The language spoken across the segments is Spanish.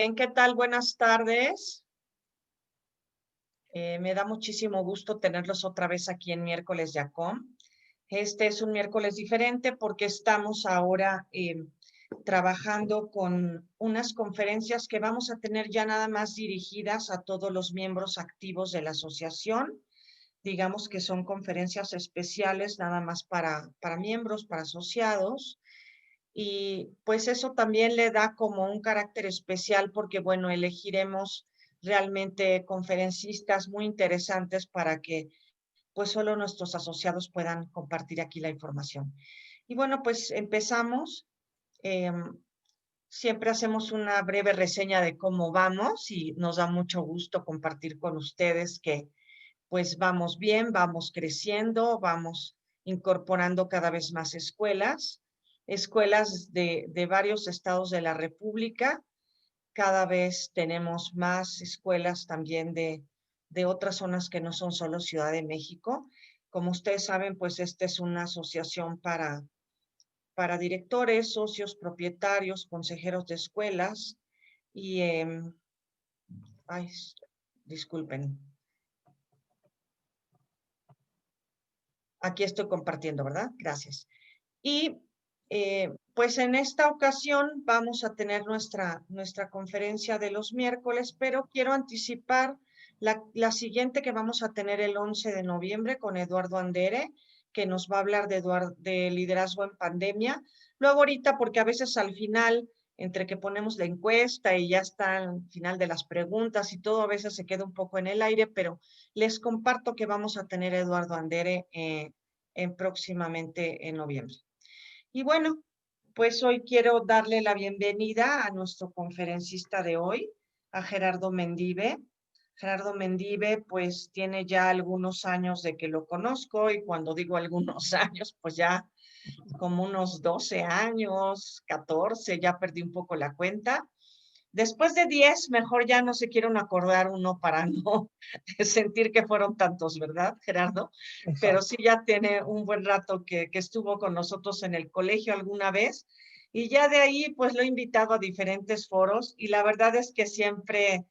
¿Qué tal? Buenas tardes. Me da muchísimo gusto tenerlos otra vez aquí en Miércoles de ACOM. Este es un miércoles diferente porque estamos ahora trabajando con unas conferencias que vamos a tener ya nada más dirigidas a todos los miembros activos de la asociación. Digamos que son conferencias especiales nada más para miembros, para asociados. Y pues eso también le da como un carácter especial porque, bueno, elegiremos realmente conferencistas muy interesantes para que pues solo nuestros asociados puedan compartir aquí la información. Y bueno, pues empezamos. Siempre hacemos una breve reseña de cómo vamos y nos da mucho gusto compartir con ustedes que pues vamos bien, vamos creciendo, vamos incorporando cada vez más escuelas de varios estados de la República. Cada vez tenemos más escuelas también de otras zonas que no son solo Ciudad de México. Como ustedes saben, pues esta es una asociación para directores, socios, propietarios, consejeros de escuelas y, ay, disculpen, aquí estoy compartiendo, ¿verdad? Gracias. Y pues en esta ocasión vamos a tener nuestra conferencia de los miércoles, pero quiero anticipar la siguiente que vamos a tener el 11 de noviembre con Eduardo Andere, que nos va a hablar de liderazgo en pandemia. Luego ahorita, porque a veces al final, entre que ponemos la encuesta y ya está al final de las preguntas y todo, a veces se queda un poco en el aire, pero les comparto que vamos a tener a Eduardo Andere próximamente en noviembre. Y bueno, pues hoy quiero darle la bienvenida a nuestro conferencista de hoy, a Gerardo Mendive. Gerardo Mendive, pues tiene ya algunos años de que lo conozco y cuando digo algunos años, pues ya como unos 12 años, 14, ya perdí un poco la cuenta. Después de 10, mejor ya no se quieren acordar uno para no sentir que fueron tantos, ¿verdad, Gerardo? Pero Exacto. sí ya tiene un buen rato que estuvo con nosotros en el colegio alguna vez y ya de ahí pues lo he invitado a diferentes foros y la verdad es que siempre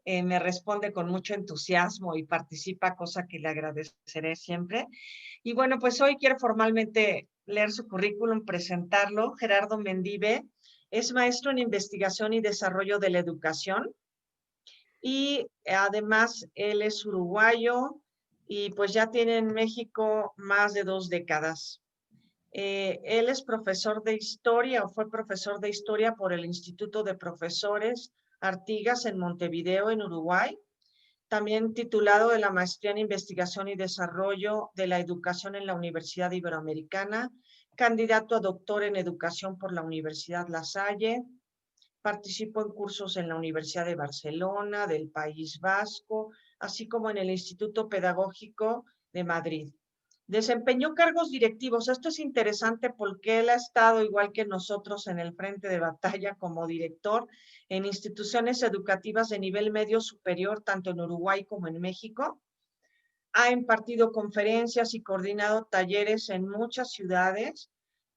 me responde con mucho entusiasmo y participa, cosa que le agradeceré siempre. Y bueno, pues hoy quiero formalmente leer su currículum, presentarlo. Gerardo Mendive es maestro en investigación y desarrollo de la educación y además él es uruguayo y pues ya tiene en México más de 2 décadas. Él es profesor de historia o fue profesor de historia por el Instituto de Profesores Artigas en Montevideo, en Uruguay. También titulado de la Maestría en Investigación y Desarrollo de la Educación en la Universidad Iberoamericana, candidato a doctor en Educación por la Universidad La Salle, participó en cursos en la Universidad de Barcelona, del País Vasco, así como en el Instituto Pedagógico de Madrid. Desempeñó cargos directivos. Esto es interesante porque él ha estado, igual que nosotros, en el frente de batalla como director en instituciones educativas de nivel medio superior, tanto en Uruguay como en México. Ha impartido conferencias y coordinado talleres en muchas ciudades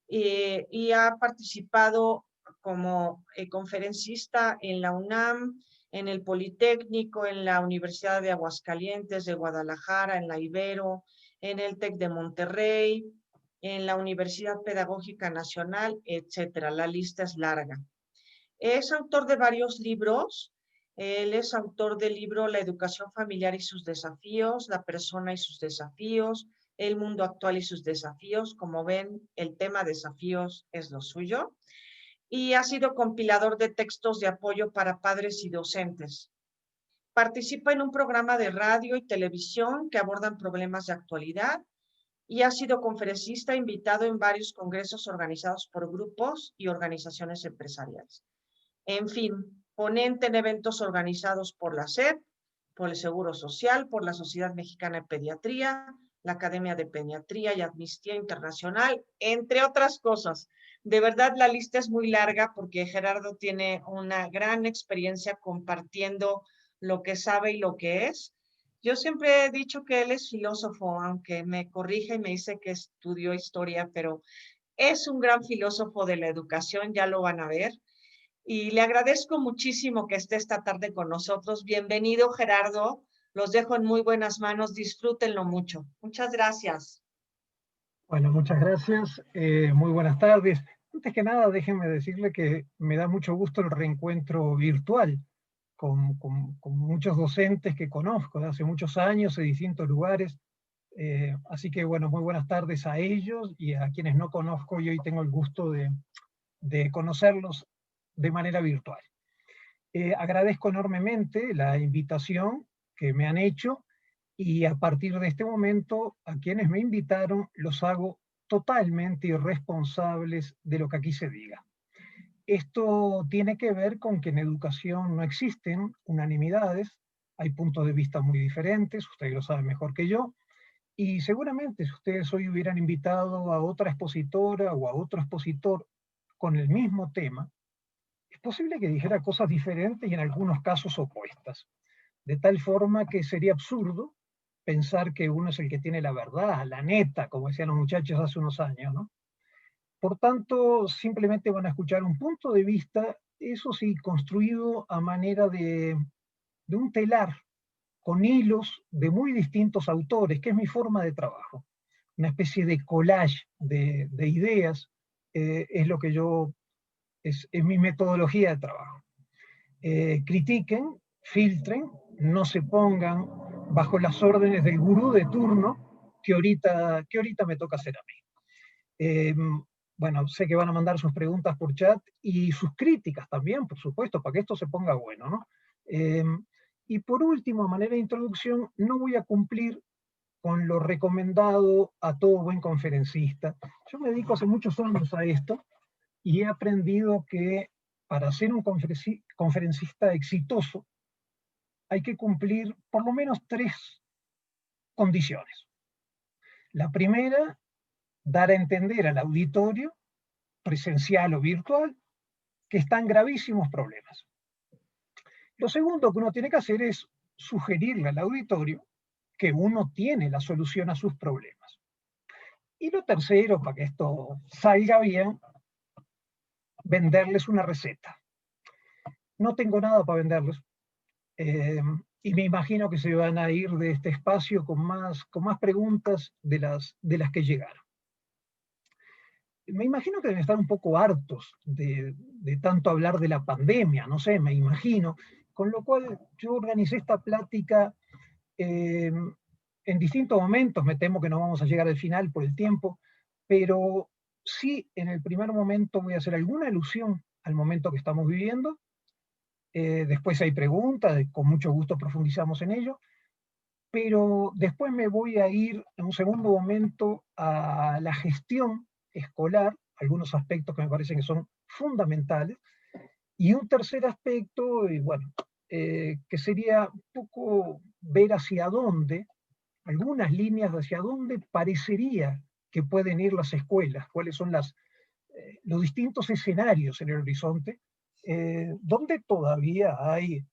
y ha participado como conferencista en la UNAM, en el Politécnico, en la Universidad de Aguascalientes, de Guadalajara, en la Ibero, en el TEC de Monterrey, en la Universidad Pedagógica Nacional, etcétera. La lista es larga. Es autor de varios libros. Él es autor del libro La educación familiar y sus desafíos, La persona y sus desafíos, El mundo actual y sus desafíos. Como ven, el tema desafíos es lo suyo. Y ha sido compilador de textos de apoyo para padres y docentes. Participa en un programa de radio y televisión que abordan problemas de actualidad y ha sido conferencista invitado en varios congresos organizados por grupos y organizaciones empresariales. En fin, ponente en eventos organizados por la SEP, por el Seguro Social, por la Sociedad Mexicana de Pediatría, la Academia de Pediatría y Amnistía Internacional, entre otras cosas. De verdad, la lista es muy larga porque Gerardo tiene una gran experiencia compartiendo lo que sabe y lo que es. Yo siempre he dicho que él es filósofo, aunque me corrige y me dice que estudió historia, pero es un gran filósofo de la educación, ya lo van a ver. y le agradezco muchísimo que esté esta tarde con nosotros. Bienvenido, Gerardo. Los dejo en muy buenas manos. Disfrútenlo mucho. Muchas gracias. Bueno, muchas gracias. Muy buenas tardes. Antes que nada, déjenme decirle que me da mucho gusto el reencuentro virtual con muchos docentes que conozco de hace muchos años en distintos lugares. Así que, bueno, muy buenas tardes a ellos y a quienes no conozco y hoy tengo el gusto de conocerlos de manera virtual. Agradezco enormemente la invitación que me han hecho y a partir de este momento a quienes me invitaron los hago totalmente irresponsables de lo que aquí se diga. Esto tiene que ver con que en educación no existen unanimidades, hay puntos de vista muy diferentes, ustedes lo saben mejor que yo, y seguramente si ustedes hoy hubieran invitado a otra expositora o a otro expositor con el mismo tema, es posible que dijera cosas diferentes y en algunos casos opuestas, de tal forma que sería absurdo pensar que uno es el que tiene la verdad, la neta, como decían los muchachos hace unos años, ¿no? Por tanto, simplemente van a escuchar un punto de vista, eso sí, construido a manera de un telar, con hilos de muy distintos autores, que es mi forma de trabajo. Una especie de collage de ideas, es lo que yo, es mi metodología de trabajo. Critiquen, filtren, no se pongan bajo las órdenes del gurú de turno que ahorita me toca hacer a mí. Eh, bueno, sé que van a mandar sus preguntas por chat y sus críticas también, por supuesto, para que esto se ponga bueno, ¿no? Eh, y por último, a manera de introducción, no voy a cumplir con lo recomendado a todo buen conferencista. Yo me dedico hace muchos años a esto y he aprendido que para ser un conferencista exitoso hay que cumplir por lo menos tres condiciones. La primera, dar a entender al auditorio, presencial o virtual, que están gravísimos problemas. Lo segundo que uno tiene que hacer es sugerirle al auditorio que uno tiene la solución a sus problemas. Y lo tercero, para que esto salga bien, venderles una receta. No tengo nada para venderles, y me imagino que se van a ir de este espacio con más preguntas de las que llegaron. Me imagino que deben estar un poco hartos de tanto hablar de la pandemia, no sé, me imagino, con lo cual yo organicé esta plática en distintos momentos, me temo que no vamos a llegar al final por el tiempo, pero sí en el primer momento voy a hacer alguna alusión al momento que estamos viviendo, después hay preguntas, con mucho gusto profundizamos en ello, pero después me voy a ir en un segundo momento a la gestión escolar, algunos aspectos que me parecen que son fundamentales, y un tercer aspecto, y bueno, que sería un poco ver hacia dónde, algunas líneas de hacia dónde parecería que pueden ir las escuelas, cuáles son los distintos escenarios en el horizonte, donde todavía hay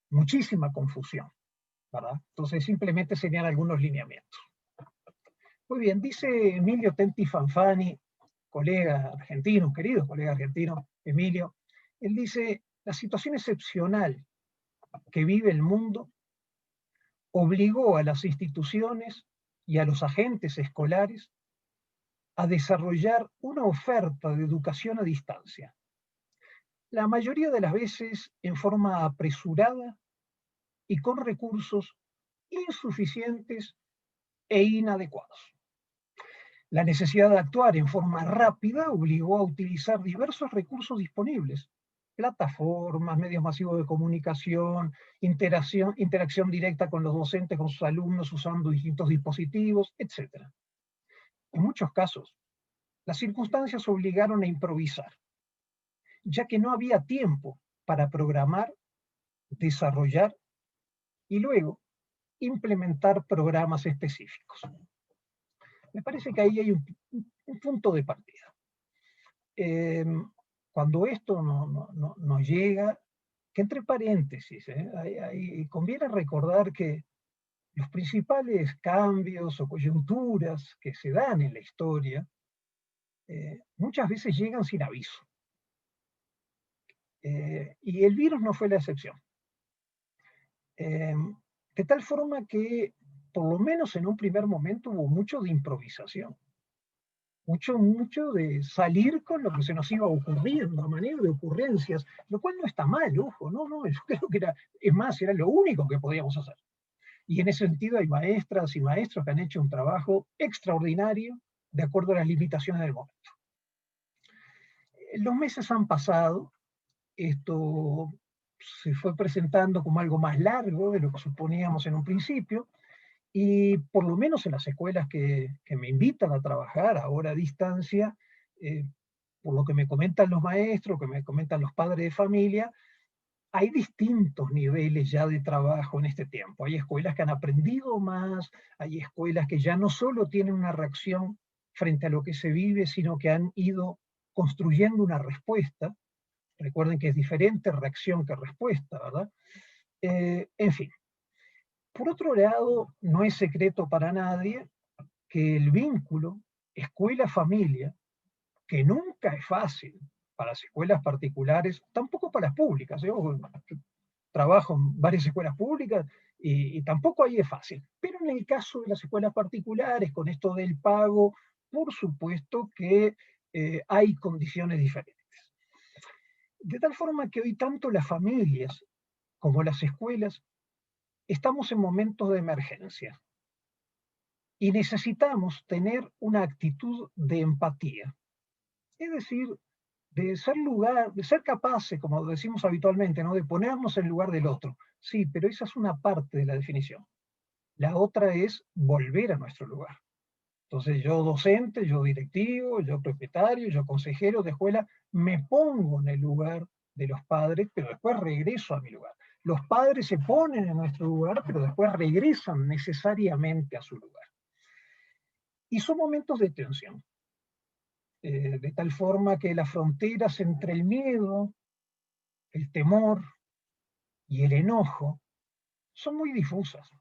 muchísima confusión, ¿verdad? Entonces simplemente serían algunos lineamientos. Muy bien, dice Emilio Tenti Fanfani, colega argentino, querido colega argentino, Emilio, él dice, la situación excepcional que vive el mundo obligó a las instituciones y a los agentes escolares a desarrollar una oferta de educación a distancia, la mayoría de las veces en forma apresurada y con recursos insuficientes e inadecuados. La necesidad de actuar en forma rápida obligó a utilizar diversos recursos disponibles, plataformas, medios masivos de comunicación, interacción directa con los docentes, con sus alumnos, usando distintos dispositivos, etc. En muchos casos, las circunstancias obligaron a improvisar, ya que no había tiempo para programar, desarrollar y luego implementar programas específicos. Me parece que ahí hay un punto de partida. Cuando esto no llega, que entre paréntesis, conviene recordar que los principales cambios o coyunturas que se dan en la historia muchas veces llegan sin aviso. Y el virus no fue la excepción. De tal forma que, por lo menos en un primer momento, hubo mucho de improvisación. Mucho de salir con lo que se nos iba ocurriendo, a manera de ocurrencias, lo cual no está mal, ojo, no, yo creo que es más, era lo único que podíamos hacer. Y en ese sentido hay maestras y maestros que han hecho un trabajo extraordinario de acuerdo a las limitaciones del momento. Los meses han pasado, esto se fue presentando como algo más largo de lo que suponíamos en un principio, y por lo menos en las escuelas que me invitan a trabajar ahora a distancia, por lo que me comentan los maestros, que me comentan los padres de familia, hay distintos niveles ya de trabajo en este tiempo. Hay escuelas que han aprendido más, hay escuelas que ya no solo tienen una reacción frente a lo que se vive, sino que han ido construyendo una respuesta. Recuerden que es diferente reacción que respuesta, ¿verdad? En fin. Por otro lado, no es secreto para nadie que el vínculo escuela-familia, que nunca es fácil para las escuelas particulares, tampoco para las públicas. Yo trabajo en varias escuelas públicas y tampoco ahí es fácil. Pero en el caso de las escuelas particulares, con esto del pago, por supuesto que hay condiciones diferentes. De tal forma que hoy tanto las familias como las escuelas estamos en momentos de emergencia y necesitamos tener una actitud de empatía. Es decir, de ser capaces, como decimos habitualmente, ¿no? De ponernos en lugar del otro. Sí, pero esa es una parte de la definición. La otra es volver a nuestro lugar. Entonces yo docente, yo directivo, yo propietario, yo consejero de escuela, me pongo en el lugar de los padres, pero después regreso a mi lugar. Los padres se ponen en nuestro lugar, pero después regresan necesariamente a su lugar. Y son momentos de tensión, de tal forma que las fronteras entre el miedo, el temor y el enojo son muy difusas.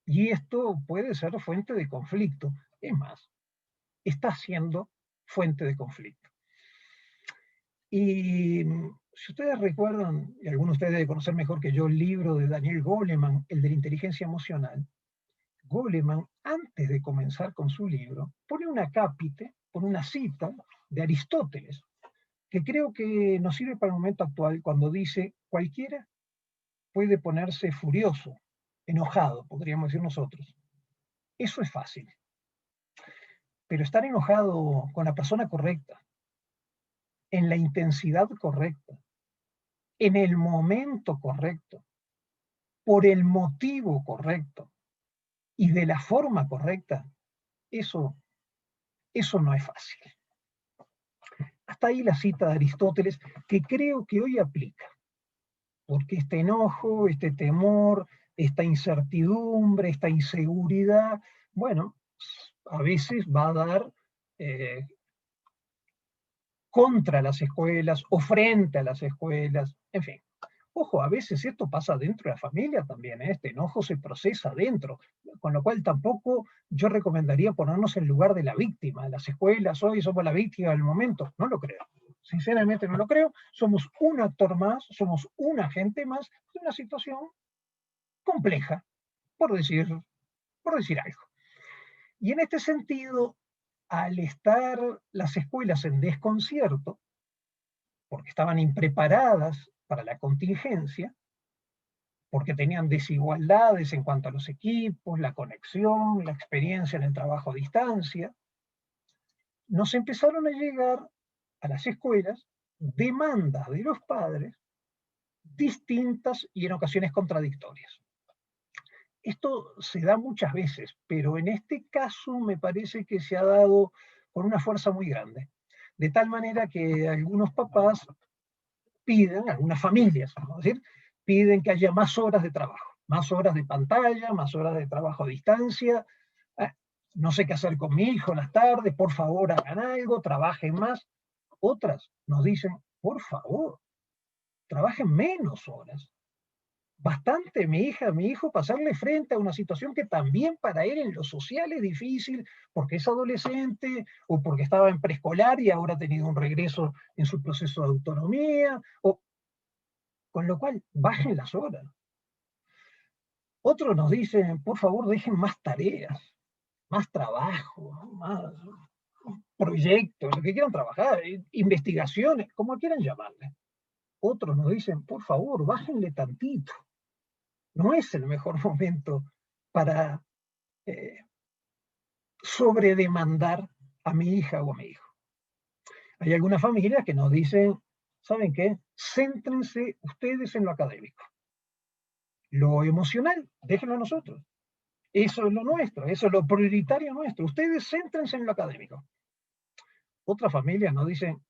Y esto puede ser fuente de conflicto. Es más, está siendo fuente de conflicto. Y si ustedes recuerdan, y algunos de ustedes deben conocer mejor que yo el libro de Daniel Goleman, el de la inteligencia emocional, Goleman, antes de comenzar con su libro, pone un acápite, pone una cita de Aristóteles, que creo que nos sirve para el momento actual cuando dice: cualquiera puede ponerse furioso, enojado, podríamos decir nosotros. Eso es fácil. Pero estar enojado con la persona correcta, en la intensidad correcta, en el momento correcto, por el motivo correcto y de la forma correcta, eso no es fácil. Hasta ahí la cita de Aristóteles, que creo que hoy aplica, porque este enojo, este temor, esta incertidumbre, esta inseguridad, bueno, a veces va a dar contra las escuelas o frente a las escuelas, en fin. Ojo, a veces esto pasa dentro de la familia también, ¿eh? Este enojo se procesa dentro, con lo cual tampoco yo recomendaría ponernos en lugar de la víctima. Las escuelas hoy somos la víctima del momento, no lo creo. Sinceramente no lo creo. Somos un actor más, somos un agente más de una situación compleja, por decir algo. Y en este sentido, al estar las escuelas en desconcierto, porque estaban impreparadas para la contingencia, porque tenían desigualdades en cuanto a los equipos, la conexión, la experiencia en el trabajo a distancia, nos empezaron a llegar a las escuelas demandas de los padres distintas y en ocasiones contradictorias. Esto se da muchas veces, pero en este caso me parece que se ha dado con una fuerza muy grande. De tal manera que algunos papás piden, algunas familias, vamos a decir, piden que haya más horas de trabajo, más horas de pantalla, más horas de trabajo a distancia. No sé qué hacer con mi hijo en las tardes, por favor hagan algo, trabajen más. Otras nos dicen, por favor, trabajen menos horas. Bastante mi hija, mi hijo, pasarle frente a una situación que también para él en lo social es difícil, porque es adolescente, o porque estaba en preescolar y ahora ha tenido un regreso en su proceso de autonomía, o Con lo cual, bajen las horas. Otros nos dicen, por favor, dejen más tareas, más trabajo, más proyectos, lo que quieran trabajar, investigaciones, como quieran llamarle. Otros nos dicen, por favor, bájenle tantito. No es el mejor momento para eh, sobredemandar a mi hija o a mi hijo. Hay algunas familias que nos dicen, ¿saben qué? Céntrense ustedes en lo académico. Lo emocional, déjenlo a nosotros. Eso es lo nuestro, eso es lo prioritario nuestro. Ustedes céntrense en lo académico. Otras familias nos dicen,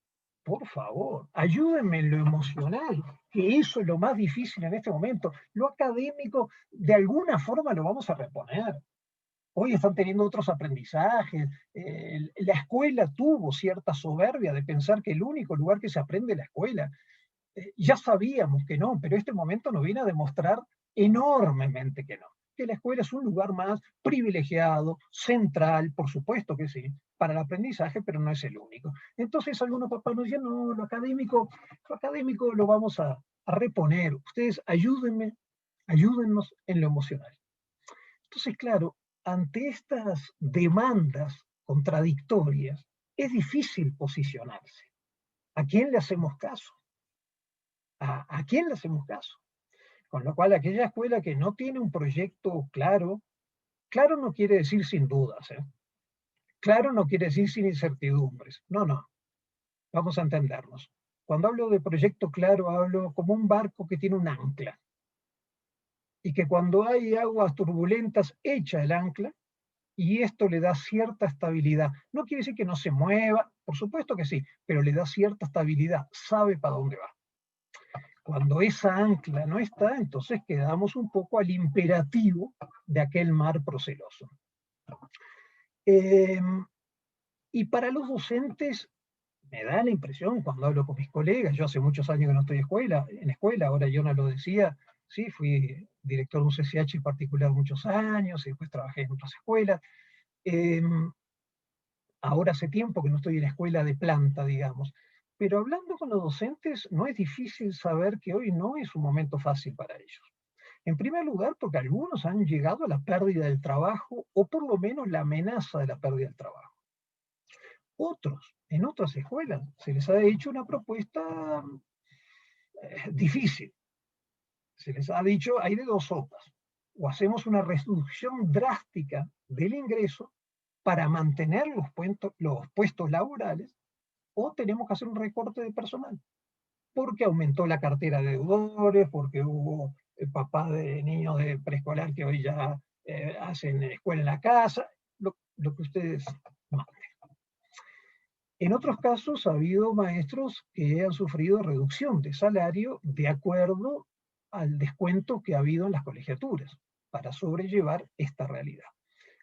por favor, ayúdenme en lo emocional, que eso es lo más difícil en este momento. Lo académico, de alguna forma lo vamos a reponer. Hoy están teniendo otros aprendizajes. La escuela tuvo cierta soberbia de pensar que el único lugar que se aprende es la escuela. Ya sabíamos que no, pero este momento nos viene a demostrar enormemente que no. Que la escuela es un lugar más privilegiado, central, por supuesto que sí, para el aprendizaje, pero no es el único. Entonces algunos papás nos dicen, no, lo académico lo vamos a reponer. Ustedes ayúdenme, ayúdennos en lo emocional. Entonces, claro, ante estas demandas contradictorias, es difícil posicionarse. ¿A quién le hacemos caso? ¿A quién le hacemos caso? Con lo cual, aquella escuela que no tiene un proyecto claro, claro no quiere decir sin dudas, ¿eh? Claro no quiere decir sin incertidumbres. No, no, vamos a entendernos. Cuando hablo de proyecto claro, hablo como un barco que tiene un ancla y que cuando hay aguas turbulentas echa el ancla y esto le da cierta estabilidad. No quiere decir que no se mueva, por supuesto que sí, pero le da cierta estabilidad, sabe para dónde va. Cuando esa ancla no está, entonces quedamos un poco al imperativo de aquel mar proceloso. Eh, y para los docentes, me da la impresión, cuando hablo con mis colegas, yo hace muchos años que no estoy en escuela, ahora yo no lo decía, sí, fui director de un CCH particular muchos años, y después trabajé en otras escuelas. Eh, Ahora hace tiempo que no estoy en escuela de planta, digamos, pero hablando con los docentes, no es difícil saber que hoy no es un momento fácil para ellos. En primer lugar, porque algunos han llegado a la pérdida del trabajo o por lo menos la amenaza de la pérdida del trabajo. Otros, en otras escuelas, se les ha hecho una propuesta difícil. Se les ha dicho, hay de dos sopas. O hacemos una reducción drástica del ingreso para mantener los puestos laborales, o tenemos que hacer un recorte de personal, porque aumentó la cartera de deudores, porque hubo papás de niños de preescolar que hoy ya hacen escuela en la casa, lo que ustedes manden. En otros casos ha habido maestros que han sufrido reducción de salario de acuerdo al descuento que ha habido en las colegiaturas para sobrellevar esta realidad.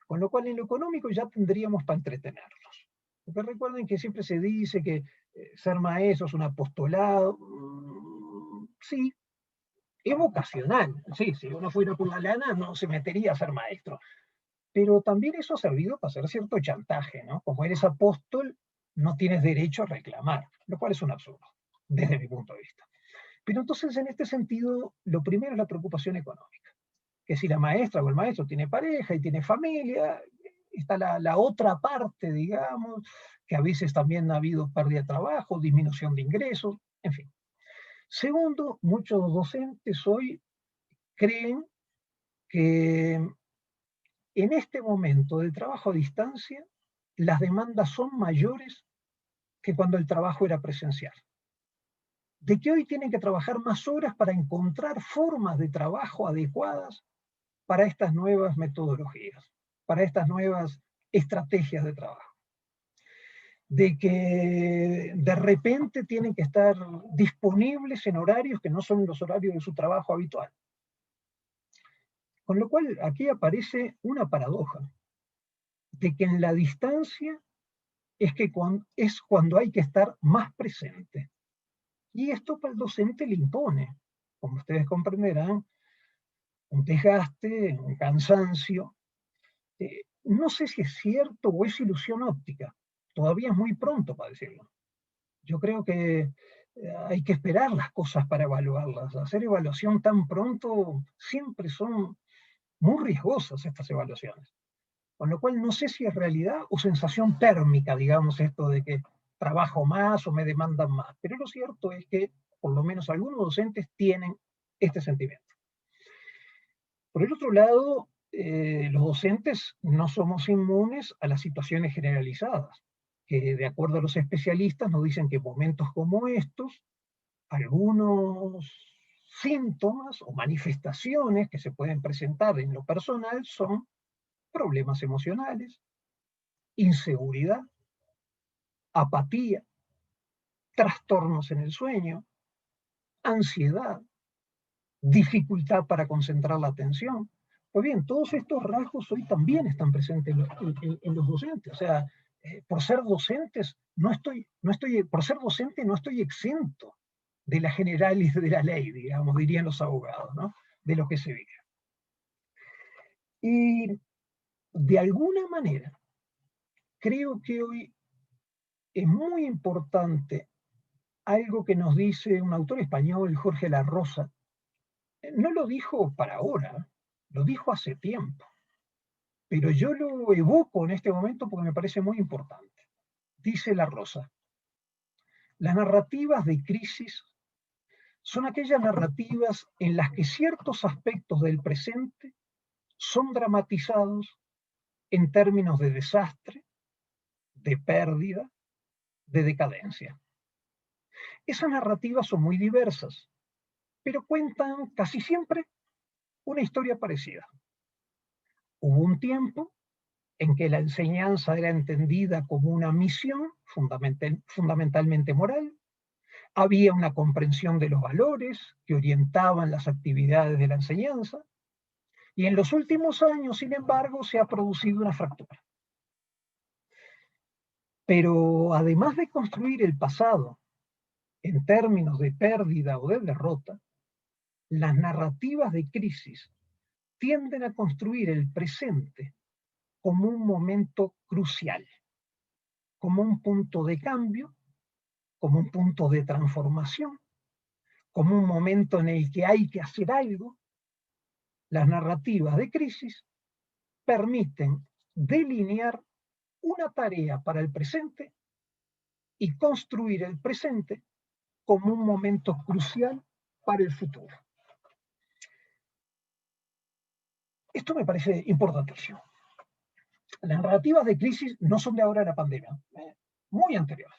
Con lo cual en lo económico ya tendríamos para entretenernos. Porque recuerden que siempre se dice que ser maestro es un apostolado. Sí, es vocacional. Sí, si uno fuera por la lana no se metería a ser maestro. Pero también eso ha servido para hacer cierto chantaje, ¿no? Como eres apóstol, no tienes derecho a reclamar, lo cual es un absurdo, desde mi punto de vista. Pero entonces, en este sentido, lo primero es la preocupación económica. Que si la maestra o el maestro tiene pareja y tiene familia, está la otra parte, digamos, que a veces también ha habido pérdida de trabajo, disminución de ingresos, en fin. Segundo, muchos docentes hoy creen que en este momento de trabajo a distancia, las demandas son mayores que cuando el trabajo era presencial. De que hoy tienen que trabajar más horas para encontrar formas de trabajo adecuadas para estas nuevas metodologías, para estas nuevas estrategias de trabajo. De que de repente tienen que estar disponibles en horarios que no son los horarios de su trabajo habitual. Con lo cual aquí aparece una paradoja, de que en la distancia es cuando hay que estar más presente. Y esto para el docente le impone, como ustedes comprenderán, un desgaste, un cansancio. No sé si es cierto o es ilusión óptica. Todavía es muy pronto para decirlo. Yo creo que hay que esperar las cosas para evaluarlas. Hacer evaluación tan pronto siempre son muy riesgosas estas evaluaciones. Con lo cual no sé si es realidad o sensación térmica, digamos, esto de que trabajo más o me demandan más. Pero lo cierto es que por lo menos algunos docentes tienen este sentimiento. Por el otro lado, los docentes no somos inmunes a las situaciones generalizadas, que de acuerdo a los especialistas nos dicen que en momentos como estos, algunos síntomas o manifestaciones que se pueden presentar en lo personal son problemas emocionales, inseguridad, apatía, trastornos en el sueño, ansiedad, dificultad para concentrar la atención. Pues bien, todos estos rasgos hoy también están presentes en los docentes. O sea, por ser docentes, por ser docente no estoy exento de la generalis de la ley, digamos, dirían los abogados, ¿no? De lo que se vive. Y de alguna manera, creo que hoy es muy importante algo que nos dice un autor español, Jorge La Rosa. No lo dijo para ahora, lo dijo hace tiempo, pero yo lo evoco en este momento porque me parece muy importante. Dice La Rosa: las narrativas de crisis son aquellas narrativas en las que ciertos aspectos del presente son dramatizados en términos de desastre, de pérdida, de decadencia. Esas narrativas son muy diversas, pero cuentan casi siempre una historia parecida. Hubo un tiempo en que la enseñanza era entendida como una misión fundamentalmente moral, había una comprensión de los valores que orientaban las actividades de la enseñanza, y en los últimos años, sin embargo, se ha producido una fractura. Pero además de construir el pasado en términos de pérdida o de derrota, las narrativas de crisis tienden a construir el presente como un momento crucial, como un punto de cambio, como un punto de transformación, como un momento en el que hay que hacer algo. Las narrativas de crisis permiten delinear una tarea para el presente y construir el presente como un momento crucial para el futuro. Esto me parece importantísimo. Las narrativas de crisis no son de ahora de la pandemia, muy anteriores.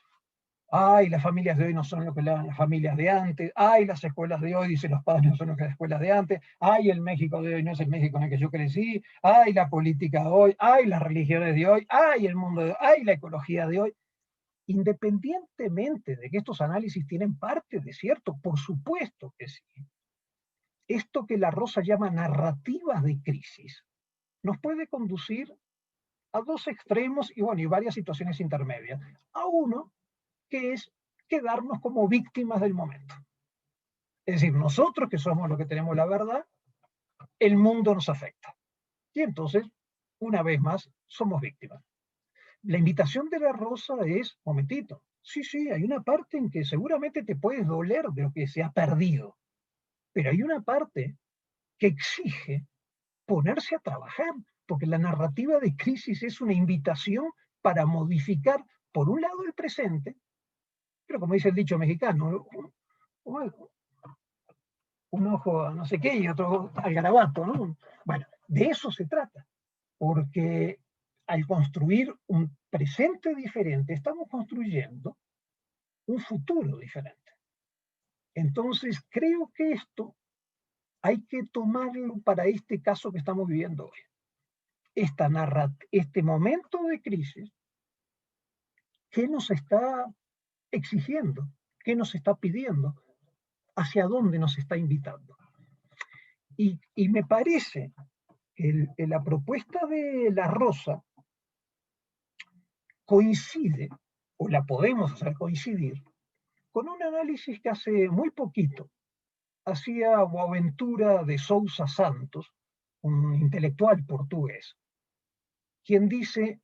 Ay, las familias de hoy no son lo que eran las familias de antes. Ay, las escuelas de hoy, dicen los padres, no son lo que las escuelas de antes. Ay, el México de hoy no es el México en el que yo crecí. Ay, la política de hoy. Ay, las religiones de hoy. Ay, el mundo de hoy. Ay, la ecología de hoy. Independientemente de que estos análisis tienen parte de cierto, por supuesto que sí. Esto que La Rosa llama narrativas de crisis nos puede conducir a dos extremos y, bueno, y varias situaciones intermedias. A uno, que es quedarnos como víctimas del momento. Es decir, nosotros que somos los que tenemos la verdad, el mundo nos afecta. Y entonces, una vez más, somos víctimas. La invitación de La Rosa es, momentito, sí, hay una parte en que seguramente te puedes doler de lo que se ha perdido, pero hay una parte que exige ponerse a trabajar, porque la narrativa de crisis es una invitación para modificar, por un lado, el presente, pero como dice el dicho mexicano, un ojo a no sé qué y otro al garabato, ¿no? Bueno, de eso se trata, porque al construir un presente diferente, estamos construyendo un futuro diferente. Entonces, creo que esto hay que tomarlo para este caso que estamos viviendo hoy. Este momento de crisis, ¿qué nos está exigiendo? ¿Qué nos está pidiendo? ¿Hacia dónde nos está invitando? Y me parece que la propuesta de La Rosa coincide, o la podemos hacer coincidir, con un análisis que hace muy poquito hacía Boaventura de Sousa Santos, un intelectual portugués, quien dice,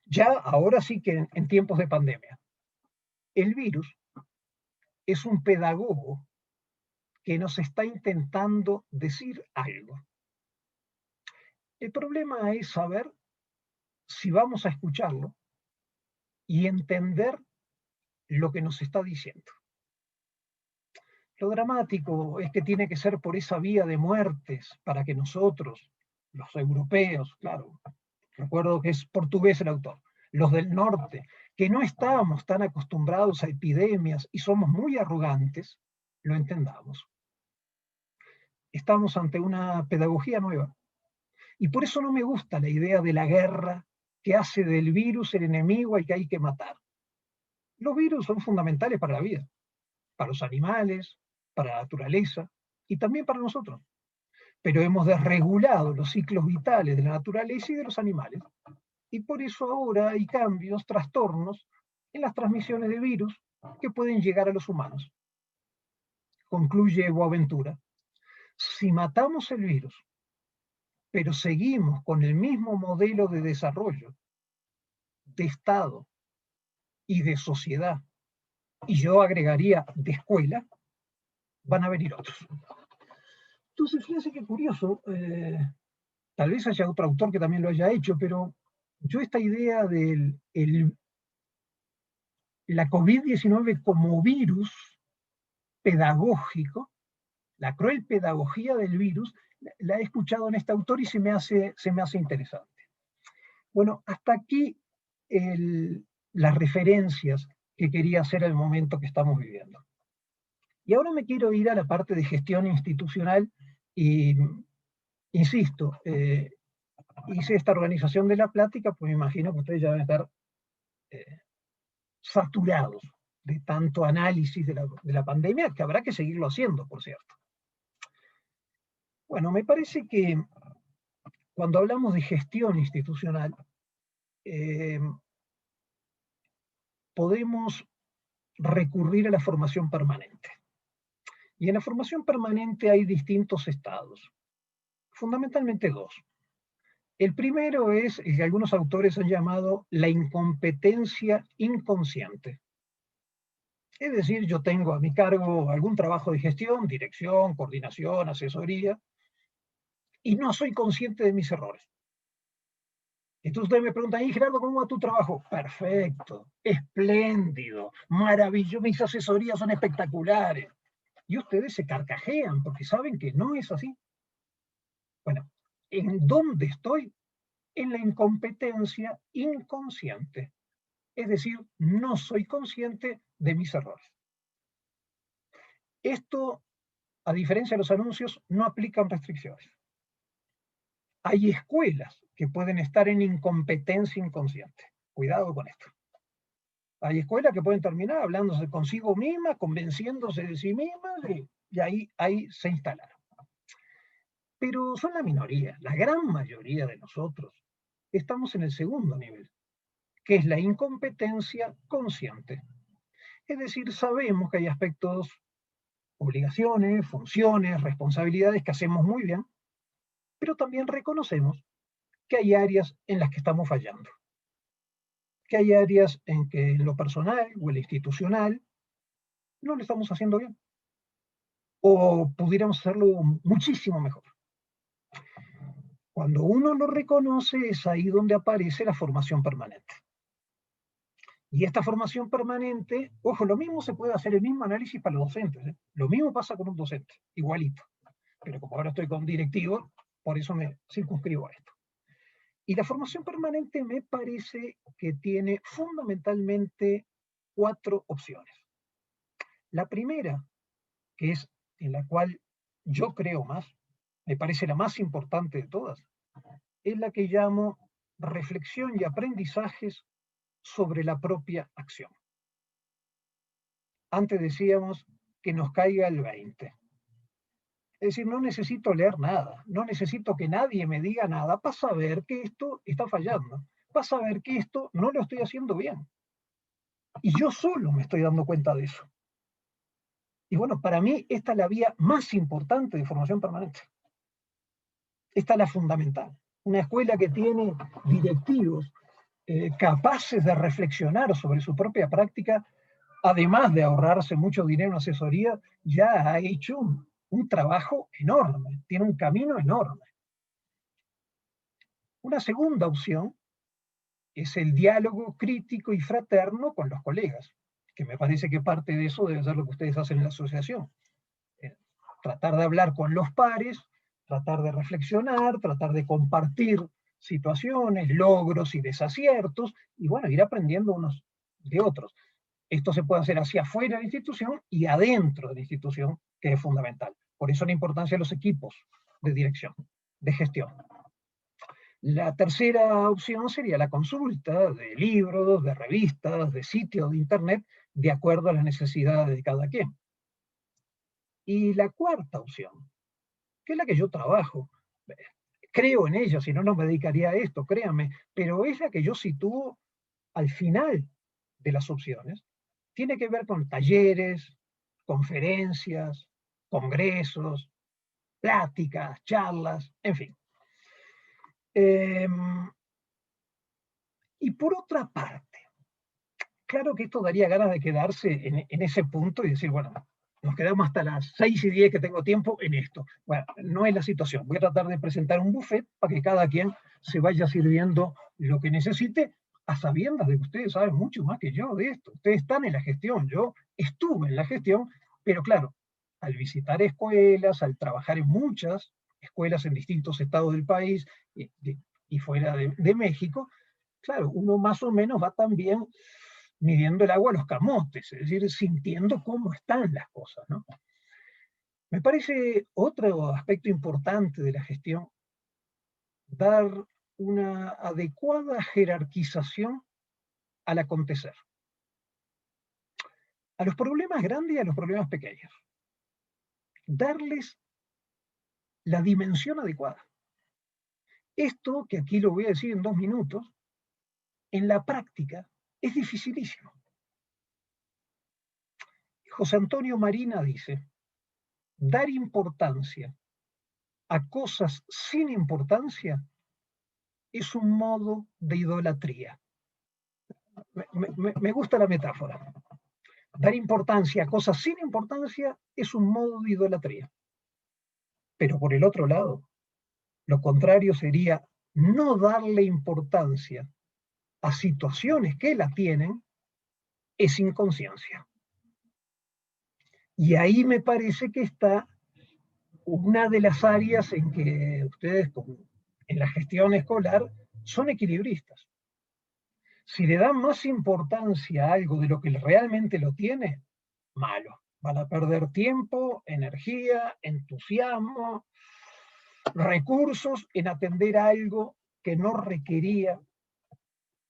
ya ahora sí que en tiempos de pandemia, el virus es un pedagogo que nos está intentando decir algo. El problema es saber si vamos a escucharlo y entender lo que nos está diciendo. Lo dramático es que tiene que ser por esa vía de muertes para que nosotros, los europeos, claro, recuerdo que es portugués el autor, los del norte, que no estábamos tan acostumbrados a epidemias y somos muy arrogantes, lo entendamos. Estamos ante una pedagogía nueva. Y por eso no me gusta la idea de la guerra que hace del virus el enemigo al que hay que matar. Los virus son fundamentales para la vida, para los animales, para la naturaleza y también para nosotros. Pero hemos desregulado los ciclos vitales de la naturaleza y de los animales. Y por eso ahora hay cambios, trastornos en las transmisiones de virus que pueden llegar a los humanos. Concluye Boaventura. Si matamos el virus, pero seguimos con el mismo modelo de desarrollo, de Estado y de sociedad, y yo agregaría de escuela, van a venir otros. Entonces, fíjense qué curioso, tal vez haya otro autor que también lo haya hecho, pero yo esta idea de la COVID-19 como virus pedagógico, la cruel pedagogía del virus, la he escuchado en este autor y se me hace interesante. Bueno, hasta aquí las referencias que quería hacer al momento que estamos viviendo. Y ahora me quiero ir a la parte de gestión institucional y, insisto, hice esta organización de la plática, pues me imagino que ustedes ya deben estar saturados de tanto análisis de la pandemia, que habrá que seguirlo haciendo, por cierto. Bueno, me parece que cuando hablamos de gestión institucional, podemos recurrir a la formación permanente. Y en la formación permanente hay distintos estados, fundamentalmente dos. El primero es el que algunos autores han llamado la incompetencia inconsciente. Es decir, yo tengo a mi cargo algún trabajo de gestión, dirección, coordinación, asesoría, y no soy consciente de mis errores. Entonces ustedes me preguntan, ¿y Gerardo, cómo va tu trabajo? Perfecto, espléndido, maravilloso, mis asesorías son espectaculares. Y ustedes se carcajean porque saben que no es así. Bueno, ¿en dónde estoy? En la incompetencia inconsciente. Es decir, no soy consciente de mis errores. Esto, a diferencia de los anuncios, no aplican restricciones. Hay escuelas que pueden estar en incompetencia inconsciente. Cuidado con esto. Hay escuelas que pueden terminar hablándose consigo mismas, convenciéndose de sí mismas, y ahí se instalaron. Pero son la minoría. La gran mayoría de nosotros estamos en el segundo nivel, que es la incompetencia consciente. Es decir, sabemos que hay aspectos, obligaciones, funciones, responsabilidades que hacemos muy bien, pero también reconocemos que hay áreas en las que estamos fallando, que hay áreas en que en lo personal o en lo institucional no lo estamos haciendo bien, o pudiéramos hacerlo muchísimo mejor. Cuando uno lo reconoce es ahí donde aparece la formación permanente. Y esta formación permanente, ojo, lo mismo se puede hacer el mismo análisis para los docentes, ¿eh? Lo mismo pasa con un docente, igualito. Pero como ahora estoy con directivos, por eso me circunscribo a esto. Y la formación permanente me parece que tiene fundamentalmente 4 opciones. La primera, que es en la cual yo creo más, me parece la más importante de todas, es la que llamo reflexión y aprendizajes sobre la propia acción. Antes decíamos que nos caiga el 20. Es decir, no necesito leer nada, no necesito que nadie me diga nada para saber que esto está fallando, para saber que esto no lo estoy haciendo bien. Y yo solo me estoy dando cuenta de eso. Y bueno, para mí esta es la vía más importante de formación permanente. Esta es la fundamental. Una escuela que tiene directivos capaces de reflexionar sobre su propia práctica además de ahorrarse mucho dinero en asesoría, ya ha hecho un trabajo enorme, tiene un camino enorme. Una segunda opción es el diálogo crítico y fraterno con los colegas, que me parece que parte de eso debe ser lo que ustedes hacen en la asociación. Tratar de hablar con los pares, tratar de reflexionar, tratar de compartir situaciones, logros y desaciertos, y bueno, ir aprendiendo unos de otros. Esto se puede hacer hacia afuera de la institución y adentro de la institución, que es fundamental. Por eso la importancia de los equipos de dirección, de gestión. La tercera opción sería la consulta de libros, de revistas, de sitios de internet, de acuerdo a las necesidades de cada quien. Y la cuarta opción, que es la que yo trabajo, creo en ella, si no, no me dedicaría a esto, créanme, pero es la que yo sitúo al final de las opciones, tiene que ver con talleres, conferencias, congresos, pláticas, charlas, en fin. Y por otra parte, claro que esto daría ganas de quedarse en ese punto y decir, bueno, nos quedamos hasta las 6:10 que tengo tiempo en esto. Bueno, no es la situación. Voy a tratar de presentar un buffet para que cada quien se vaya sirviendo lo que necesite, a sabiendas de que ustedes saben mucho más que yo de esto. Ustedes están en la gestión, yo estuve en la gestión, pero claro, al visitar escuelas, al trabajar en muchas escuelas en distintos estados del país y fuera de México, claro, uno más o menos va también midiendo el agua a los camotes, es decir, sintiendo cómo están las cosas, ¿no? Me parece otro aspecto importante de la gestión, dar una adecuada jerarquización al acontecer. A los problemas grandes y a los problemas pequeños. Darles la dimensión adecuada. Esto, que aquí lo voy a decir en 2 minutos, en la práctica es dificilísimo. José Antonio Marina dice, dar importancia a cosas sin importancia es un modo de idolatría. Me gusta la metáfora. Dar importancia a cosas sin importancia es un modo de idolatría. Pero por el otro lado, lo contrario sería no darle importancia a situaciones que la tienen, es inconsciencia. Y ahí me parece que está una de las áreas en que ustedes, en la gestión escolar, son equilibristas. Si le dan más importancia a algo de lo que realmente lo tiene, malo. Van a perder tiempo, energía, entusiasmo, recursos en atender a algo que no requería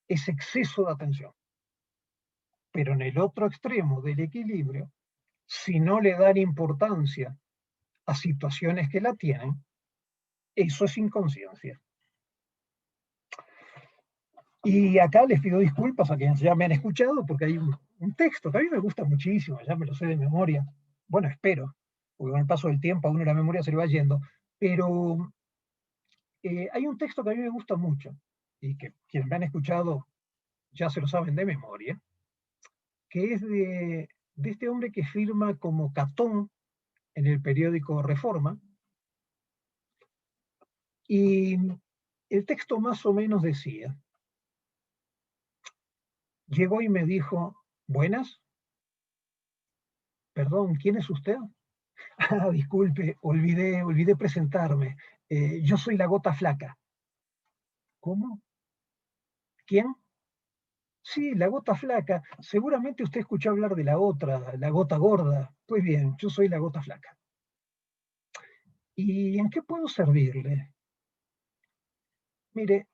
ese exceso de atención. Pero en el otro extremo del equilibrio, si no le dan importancia a situaciones que la tienen, eso es inconsciencia. Y acá les pido disculpas a quienes ya me han escuchado, porque hay un texto que a mí me gusta muchísimo, ya me lo sé de memoria. Bueno, espero, porque con el paso del tiempo a uno la memoria se le va yendo. Pero hay un texto que a mí me gusta mucho, y que quienes me han escuchado ya se lo saben de memoria, que es de este hombre que firma como Catón en el periódico Reforma. Y el texto más o menos decía, llegó y me dijo, buenas, perdón, ¿quién es usted? Ah, disculpe, olvidé presentarme. Yo soy la gota flaca. ¿Cómo? ¿Quién? Sí, la gota flaca. Seguramente usted escuchó hablar de la otra, la gota gorda. Pues bien, yo soy la gota flaca. ¿Y en qué puedo servirle? Mire,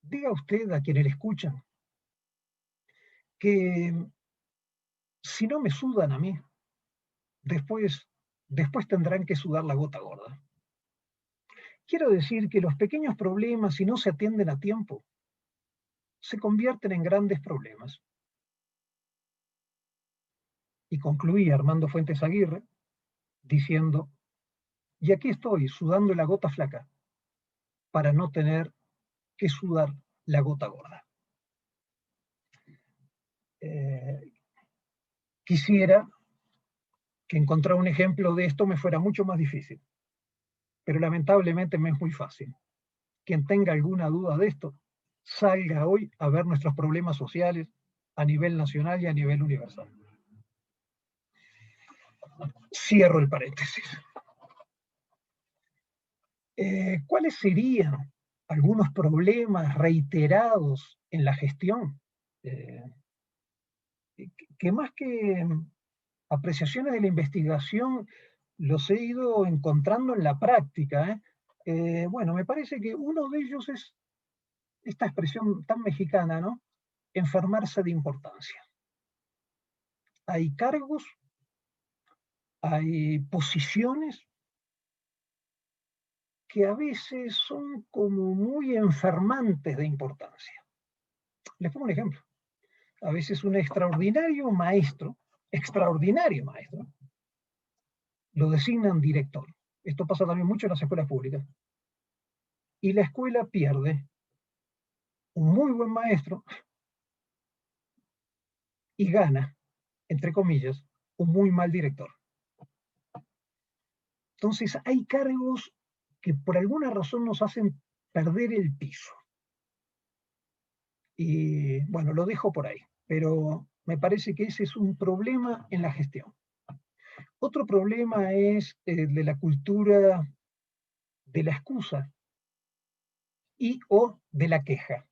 diga usted a quienes le escuchan que si no me sudan a mí, después tendrán que sudar la gota gorda. Quiero decir que los pequeños problemas, si no se atienden a tiempo, se convierten en grandes problemas. Y concluía Armando Fuentes Aguirre diciendo, y aquí estoy sudando la gota flaca para no tener que sudar la gota gorda. Quisiera que encontrar un ejemplo de esto me fuera mucho más difícil, pero lamentablemente me es muy fácil. Quien tenga alguna duda de esto, salga hoy a ver nuestros problemas sociales a nivel nacional y a nivel universal. Cierro el paréntesis. ¿Cuáles serían algunos problemas reiterados en la gestión? Que más que apreciaciones de la investigación, los he ido encontrando en la práctica. Bueno, me parece que uno de ellos es esta expresión tan mexicana, ¿no? Enfermarse de importancia. Hay cargos, hay posiciones que a veces son como muy enfermantes de importancia. Les pongo un ejemplo. A veces un extraordinario maestro, lo designan director. Esto pasa también mucho en las escuelas públicas. Y la escuela pierde un muy buen maestro y gana, entre comillas, un muy mal director. Entonces hay cargos que por alguna razón nos hacen perder el piso. Y bueno, lo dejo por ahí, pero me parece que ese es un problema en la gestión. Otro problema es de la cultura de la excusa y o de la queja.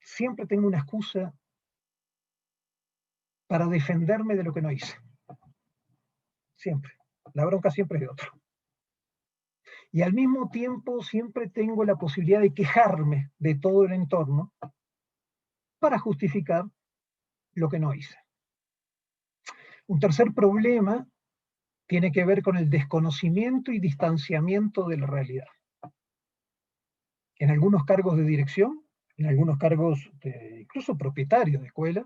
Siempre tengo una excusa para defenderme de lo que no hice. Siempre. La bronca siempre es de otro. Y al mismo tiempo siempre tengo la posibilidad de quejarme de todo el entorno para justificar lo que no hice. Un tercer problema tiene que ver con el desconocimiento y distanciamiento de la realidad. En algunos cargos de dirección, en algunos cargos incluso propietarios de escuela,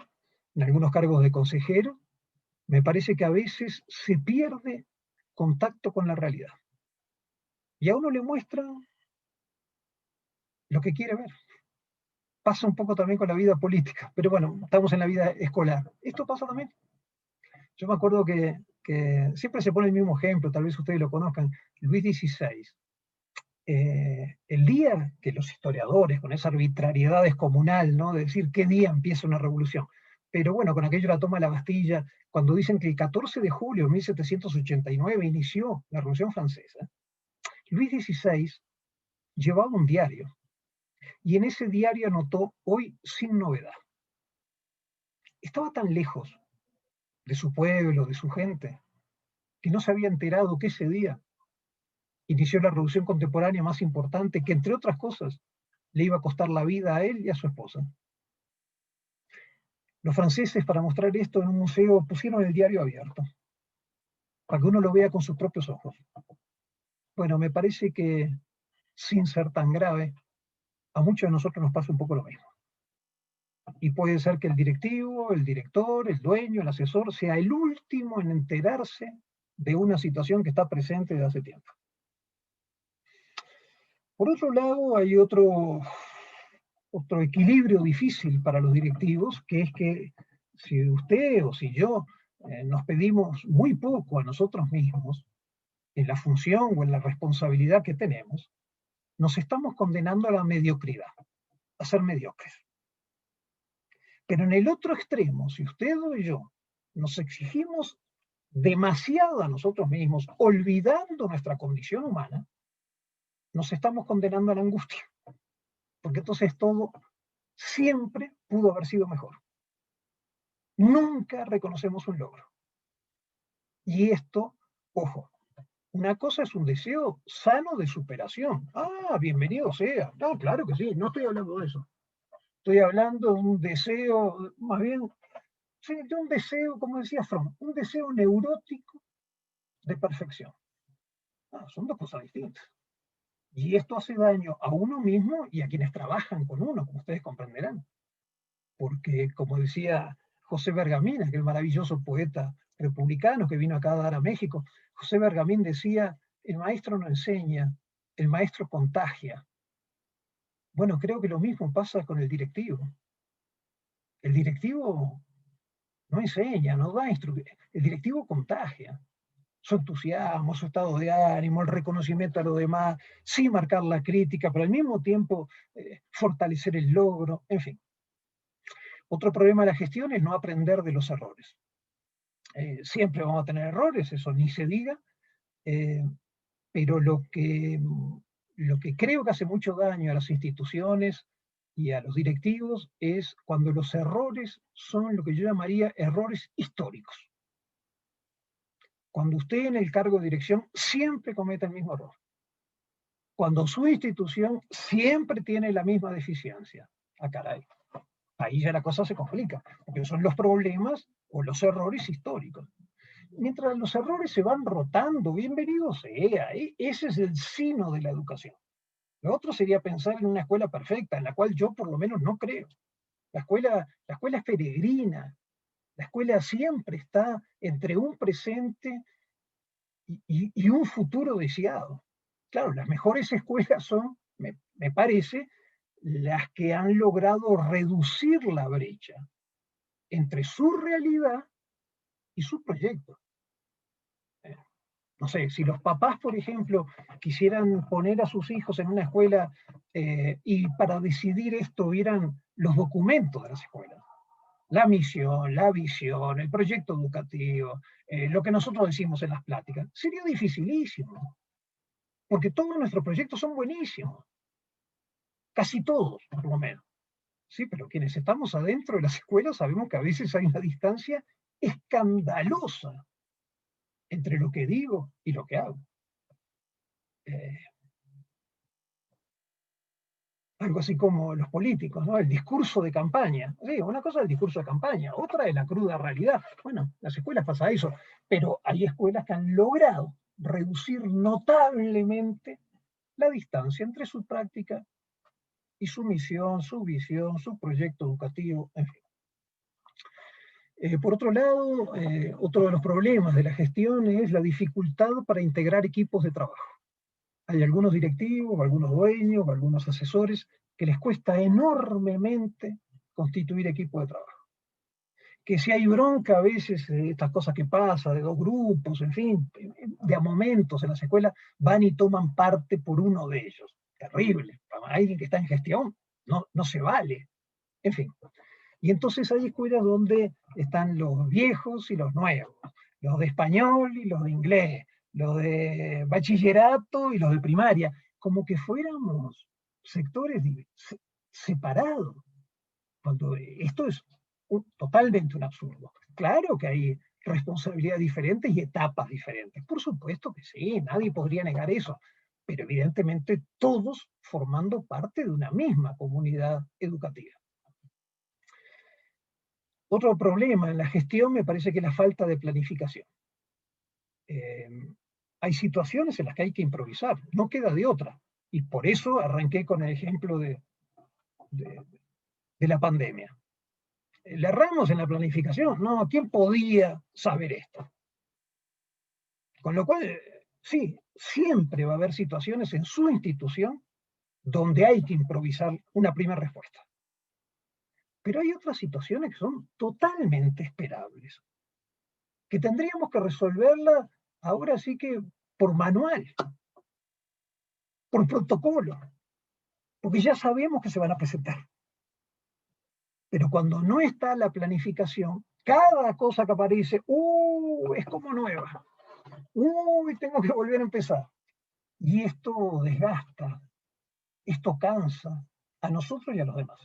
en algunos cargos de consejero, me parece que a veces se pierde contacto con la realidad. Y a uno le muestra lo que quiere ver. Pasa un poco también con la vida política, pero bueno, estamos en la vida escolar. Esto pasa también. Yo me acuerdo que siempre se pone el mismo ejemplo, tal vez ustedes lo conozcan, Luis XVI. El día que los historiadores, con esa arbitrariedad descomunal, ¿no? De decir qué día empieza una revolución, pero bueno, con aquello la toma de la Bastilla, cuando dicen que el 14 de julio de 1789 inició la Revolución Francesa, Luis XVI llevaba un diario, y en ese diario anotó hoy sin novedad. Estaba tan lejos de su pueblo, de su gente, que no se había enterado que ese día inició la revolución contemporánea más importante, que entre otras cosas le iba a costar la vida a él y a su esposa. Los franceses, para mostrar esto en un museo, pusieron el diario abierto, para que uno lo vea con sus propios ojos. Bueno, me parece que, sin ser tan grave, a muchos de nosotros nos pasa un poco lo mismo. Y puede ser que el directivo, el director, el dueño, el asesor, sea el último en enterarse de una situación que está presente desde hace tiempo. Por otro lado, hay otro equilibrio difícil para los directivos, que es que si usted o si yo nos pedimos muy poco a nosotros mismos, en la función o en la responsabilidad que tenemos, nos estamos condenando a la mediocridad, a ser mediocres. Pero en el otro extremo, si usted o yo nos exigimos demasiado a nosotros mismos, olvidando nuestra condición humana, nos estamos condenando a la angustia, porque entonces todo siempre pudo haber sido mejor. Nunca reconocemos un logro. Y esto, ojo, una cosa es un deseo sano de superación. Ah, bienvenido sea. No, claro que sí, no estoy hablando de eso. Estoy hablando de un deseo, más bien, sí, de un deseo, como decía Fromm, un deseo neurótico de perfección. Ah, son dos cosas distintas. Y esto hace daño a uno mismo y a quienes trabajan con uno, como ustedes comprenderán. Porque, como decía José Bergamín, aquel maravilloso poeta republicano que vino acá a dar a México, José Bergamín decía, el maestro no enseña, el maestro contagia. Bueno, creo que lo mismo pasa con el directivo. El directivo no enseña, no da instrucciones. El directivo contagia su entusiasmo, su estado de ánimo, el reconocimiento a los demás, sin marcar la crítica, pero al mismo tiempo fortalecer el logro, en fin. Otro problema de la gestión es no aprender de los errores. Siempre vamos a tener errores, eso ni se diga, pero lo que creo que hace mucho daño a las instituciones y a los directivos es cuando los errores son lo que yo llamaría errores históricos. Cuando usted en el cargo de dirección siempre comete el mismo error. Cuando su institución siempre tiene la misma deficiencia. Ah, caray. Ahí ya la cosa se complica, porque son los problemas o los errores históricos. Mientras los errores se van rotando, bienvenido sea, ese es el sino de la educación. Lo otro sería pensar en una escuela perfecta, en la cual yo por lo menos no creo. La escuela es peregrina, la escuela siempre está entre un presente y un futuro deseado. Claro, las mejores escuelas son, me parece, las que han logrado reducir la brecha entre su realidad y su proyecto. No sé, si los papás, por ejemplo, quisieran poner a sus hijos en una escuela y para decidir esto vieran los documentos de las escuelas, la misión, la visión, el proyecto educativo, lo que nosotros decimos en las pláticas, sería dificilísimo, porque todos nuestros proyectos son buenísimos, casi todos, por lo menos. Sí, pero quienes estamos adentro de las escuelas sabemos que a veces hay una distancia escandalosa entre lo que digo y lo que hago. Algo así como los políticos, ¿no? El discurso de campaña. Sí, una cosa es el discurso de campaña, otra es la cruda realidad. Bueno, las escuelas pasa eso, pero hay escuelas que han logrado reducir notablemente la distancia entre su práctica y su misión, su visión, su proyecto educativo, en fin. Por otro lado, otro de los problemas de la gestión es la dificultad para integrar equipos de trabajo. Hay algunos directivos, algunos dueños, algunos asesores que les cuesta enormemente constituir equipo de trabajo. Que si hay bronca a veces, estas cosas que pasan, de dos grupos, en fin, de a momentos en las escuelas, van y toman parte por uno de ellos. Terrible. Para alguien que está en gestión, no se vale. En fin. Y entonces hay escuelas donde están los viejos y los nuevos, los de español y los de inglés, los de bachillerato y los de primaria, como que fuéramos sectores separados, cuando esto es totalmente un absurdo. Claro que hay responsabilidades diferentes y etapas diferentes, por supuesto que sí, nadie podría negar eso, pero evidentemente todos formando parte de una misma comunidad educativa. Otro problema en la gestión me parece que es la falta de planificación. Hay situaciones en las que hay que improvisar, no queda de otra. Y por eso arranqué con el ejemplo de la pandemia. Le erramos en la planificación, ¿no? ¿Quién podía saber esto? Con lo cual, sí, siempre va a haber situaciones en su institución donde hay que improvisar una primera respuesta. Pero hay otras situaciones que son totalmente esperables, que tendríamos que resolverla ahora sí que por manual, por protocolo, porque ya sabemos que se van a presentar. Pero cuando no está la planificación, cada cosa que aparece, es como nueva. Tengo que volver a empezar. Y esto desgasta, esto cansa a nosotros y a los demás.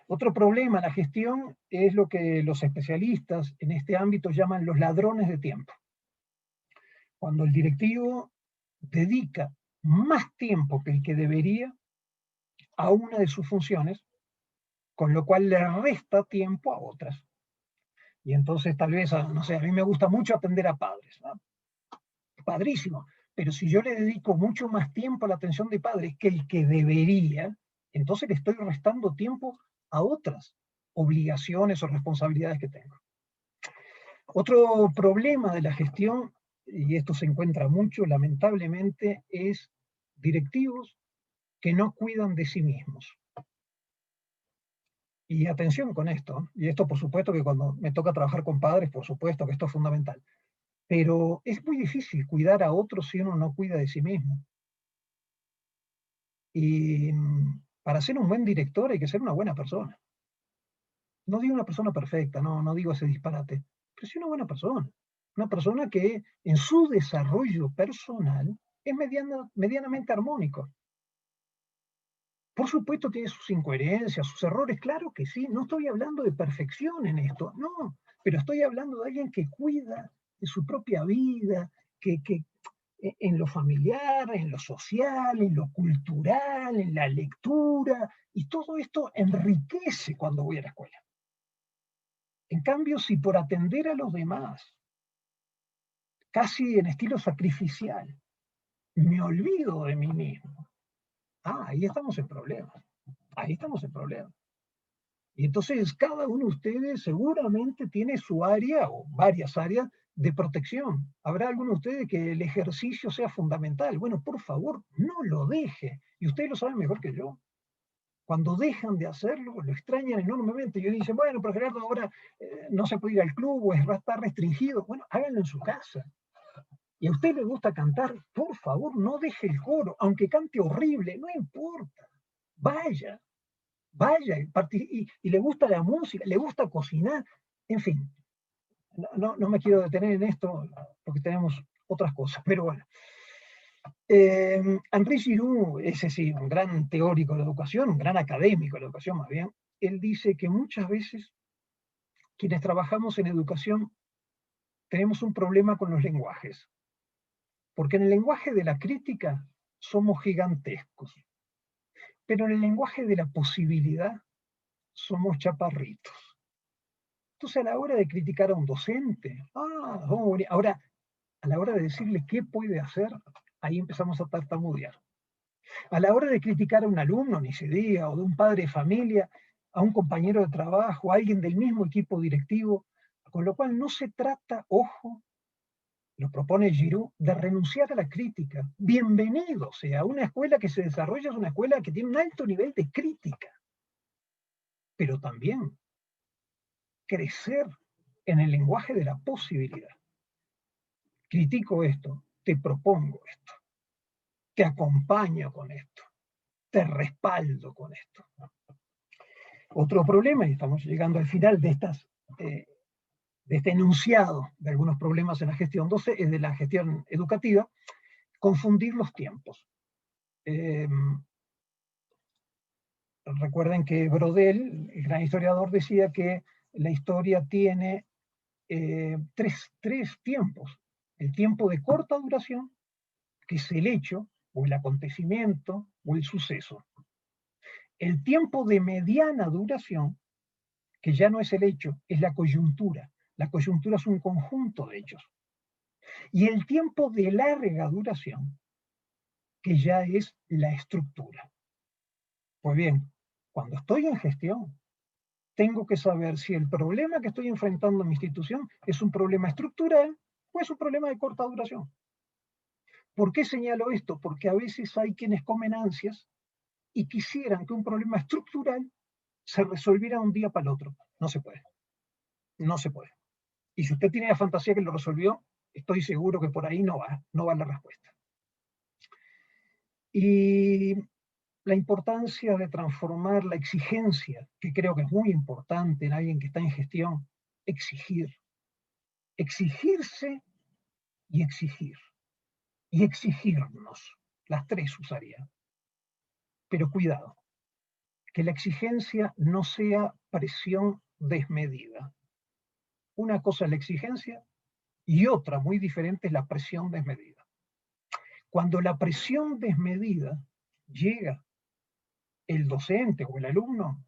Otro problema en la gestión es lo que los especialistas en este ámbito llaman los ladrones de tiempo. Cuando el directivo dedica más tiempo que el que debería a una de sus funciones, con lo cual le resta tiempo a otras. Y entonces tal vez, no sé, a mí me gusta mucho atender a padres, ¿no? Padrísimo, pero si yo le dedico mucho más tiempo a la atención de padres que el que debería, entonces le estoy restando tiempo a otras obligaciones o responsabilidades que tengo. Otro problema de la gestión, y esto se encuentra mucho lamentablemente, es directivos que no cuidan de sí mismos. Y atención con esto, y esto por supuesto que cuando me toca trabajar con padres, por supuesto que esto es fundamental, pero es muy difícil cuidar a otros si uno no cuida de sí mismo. Y para ser un buen director hay que ser una buena persona. No digo una persona perfecta, no digo ese disparate, pero sí una buena persona. Una persona que en su desarrollo personal es medianamente armónico. Por supuesto tiene sus incoherencias, sus errores, claro que sí. No estoy hablando de perfección en esto, no, pero estoy hablando de alguien que cuida de su propia vida, que en lo familiar, en lo social, en lo cultural, en la lectura, y todo esto enriquece cuando voy a la escuela. En cambio, si por atender a los demás, casi en estilo sacrificial, me olvido de mí mismo, ahí estamos en problemas, ahí estamos en problemas. Y entonces cada uno de ustedes seguramente tiene su área o varias áreas de protección. Habrá alguno de ustedes que el ejercicio sea fundamental. Bueno, por favor, no lo deje. Y ustedes lo saben mejor que yo. Cuando dejan de hacerlo, lo extrañan enormemente. Y dicen, bueno, pero Gerardo, ahora no se puede ir al club o está restringido. Bueno, háganlo en su casa. Y a usted le gusta cantar, por favor, no deje el coro, aunque cante horrible, no importa. Vaya, vaya, y le gusta la música, le gusta cocinar, en fin. No me quiero detener en esto porque tenemos otras cosas, pero bueno. Henri Giroux, ese sí, un gran teórico de la educación, un gran académico de la educación más bien, él dice que muchas veces quienes trabajamos en educación tenemos un problema con los lenguajes, porque en el lenguaje de la crítica somos gigantescos, pero en el lenguaje de la posibilidad somos chaparritos. Entonces a la hora de criticar a un docente, ahora a la hora de decirle qué puede hacer, ahí empezamos a tartamudear. A la hora de criticar a un alumno, ni se diga, o de un padre de familia, a un compañero de trabajo, a alguien del mismo equipo directivo, con lo cual no se trata, ojo, lo propone Giroux, de renunciar a la crítica. Bienvenido sea, una escuela que se desarrolla es una escuela que tiene un alto nivel de crítica, pero también crecer en el lenguaje de la posibilidad. Critico esto, te propongo esto, te acompaño con esto, te respaldo con esto. Otro problema, y estamos llegando al final de este enunciado de algunos problemas en la gestión de la gestión educativa, confundir los tiempos. Recuerden que Brodel, el gran historiador, decía que la historia tiene tres tiempos. El tiempo de corta duración, que es el hecho, o el acontecimiento, o el suceso. El tiempo de mediana duración, que ya no es el hecho, es la coyuntura. La coyuntura es un conjunto de hechos. Y el tiempo de larga duración, que ya es la estructura. Pues bien, cuando estoy en gestión, tengo que saber si el problema que estoy enfrentando en mi institución es un problema estructural o es un problema de corta duración. ¿Por qué señalo esto? Porque a veces hay quienes comen ansias y quisieran que un problema estructural se resolviera de un día para el otro. No se puede. No se puede. Y si usted tiene la fantasía que lo resolvió, estoy seguro que por ahí no va la respuesta. Y la importancia de transformar la exigencia, que creo que es muy importante en alguien que está en gestión, exigir. Exigirse y exigir. Y exigirnos. Las tres usaría. Pero cuidado, que la exigencia no sea presión desmedida. Una cosa es la exigencia y otra muy diferente es la presión desmedida. Cuando la presión desmedida llega, el docente o el alumno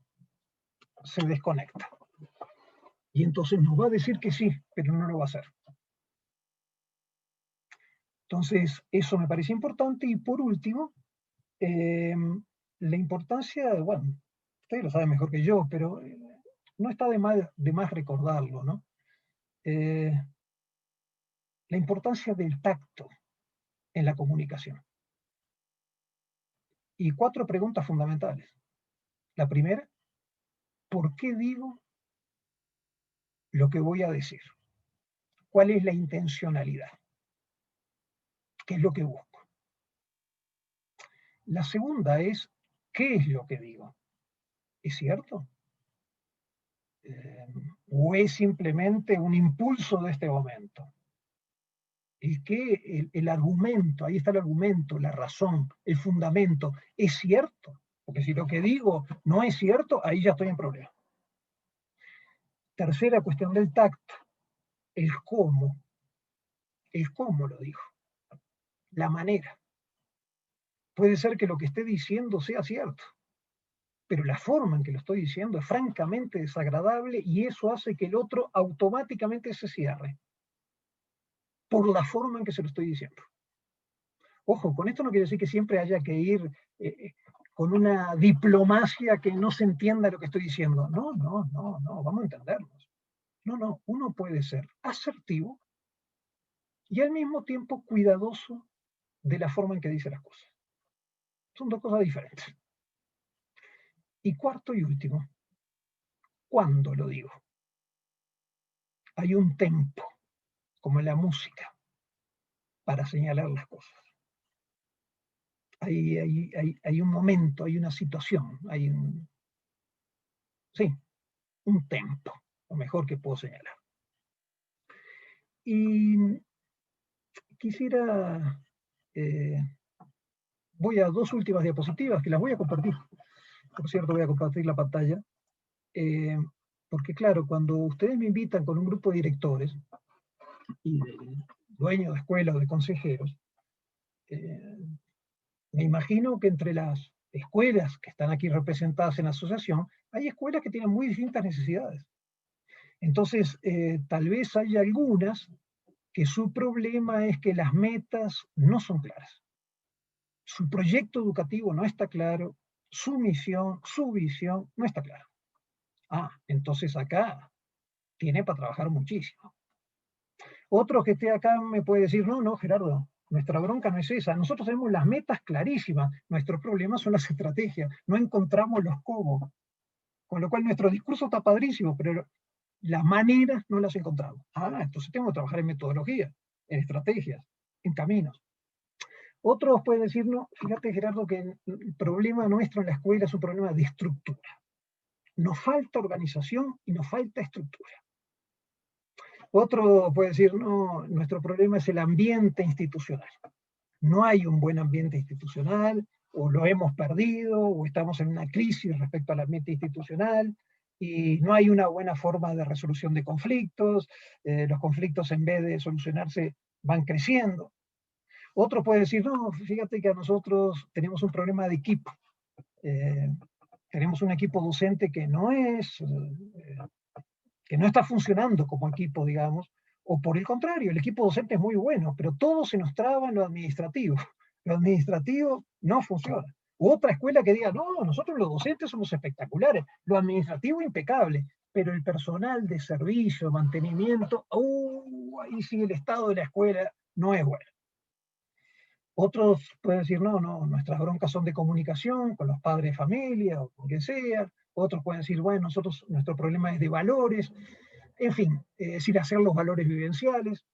se desconecta. Y entonces nos va a decir que sí, pero no lo va a hacer. Entonces, eso me parece importante. Y por último, la importancia, bueno, ustedes lo saben mejor que yo, pero no está de más recordarlo, ¿no? La importancia del tacto en la comunicación. Y 4 preguntas fundamentales. La primera, ¿por qué digo lo que voy a decir? ¿Cuál es la intencionalidad? ¿Qué es lo que busco? La segunda es, ¿qué es lo que digo? ¿Es cierto? ¿O es simplemente un impulso de este momento? El argumento, ahí está el argumento, la razón, el fundamento, ¿es cierto? Porque si lo que digo no es cierto, ahí ya estoy en problema. Tercera cuestión del tacto, el cómo lo digo, la manera. Puede ser que lo que esté diciendo sea cierto, pero la forma en que lo estoy diciendo es francamente desagradable y eso hace que el otro automáticamente se cierre por la forma en que se lo estoy diciendo. Ojo, con esto no quiere decir que siempre haya que ir con una diplomacia que no se entienda lo que estoy diciendo. No, vamos a entendernos. No, uno puede ser asertivo y al mismo tiempo cuidadoso de la forma en que dice las cosas. Son dos cosas diferentes. Y cuarto y último, ¿cuándo lo digo? Hay un tempo, como en la música, para señalar las cosas. Hay un momento, hay una situación, un tempo, lo mejor que puedo señalar. Y quisiera, voy a dos últimas diapositivas que las voy a compartir. Por cierto, voy a compartir la pantalla. Porque claro, cuando ustedes me invitan con un grupo de directores y de dueños de escuelas o de consejeros, me imagino que entre las escuelas que están aquí representadas en la asociación, hay escuelas que tienen muy distintas necesidades. Entonces, tal vez haya algunas que su problema es que las metas no son claras. Su proyecto educativo no está claro, su misión, su visión no está clara. Entonces acá tiene para trabajar muchísimo. Otro que esté acá me puede decir, no, Gerardo, nuestra bronca no es esa. Nosotros tenemos las metas clarísimas. Nuestro problema son las estrategias. No encontramos los cómo. Con lo cual nuestro discurso está padrísimo, pero las maneras no las encontramos. Entonces tenemos que trabajar en metodología, en estrategias, en caminos. Otros pueden decir, no, fíjate Gerardo que el problema nuestro en la escuela es un problema de estructura. Nos falta organización y nos falta estructura. Otro puede decir, no, nuestro problema es el ambiente institucional. No hay un buen ambiente institucional, o lo hemos perdido, o estamos en una crisis respecto al ambiente institucional, y no hay una buena forma de resolución de conflictos, los conflictos en vez de solucionarse van creciendo. Otro puede decir, no, fíjate que a nosotros tenemos un problema de equipo. Tenemos un equipo docente que no está funcionando como equipo, digamos, o por el contrario, el equipo docente es muy bueno, pero todo se nos traba en lo administrativo. Lo administrativo no funciona. U otra escuela que diga, no, nosotros los docentes somos espectaculares, lo administrativo impecable, pero el personal de servicio, mantenimiento, ahí sí el estado de la escuela no es bueno. Otros pueden decir, no, nuestras broncas son de comunicación con los padres de familia o con quien sea. Otros pueden decir, bueno, nuestro problema es de valores. En fin, sin hacer los valores vivenciales.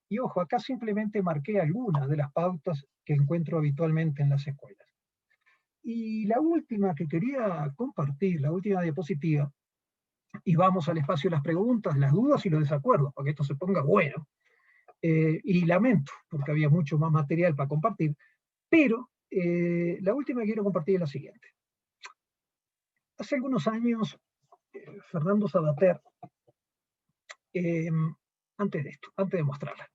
Y ojo, acá simplemente marqué algunas de las pautas que encuentro habitualmente en las escuelas. Y la última que quería compartir, la última diapositiva, y vamos al espacio de las preguntas, las dudas y los desacuerdos, para que esto se ponga bueno. Y lamento, porque había mucho más material para compartir, pero la última que quiero compartir es la siguiente. Hace algunos años, Fernando Sabater, antes de mostrarla,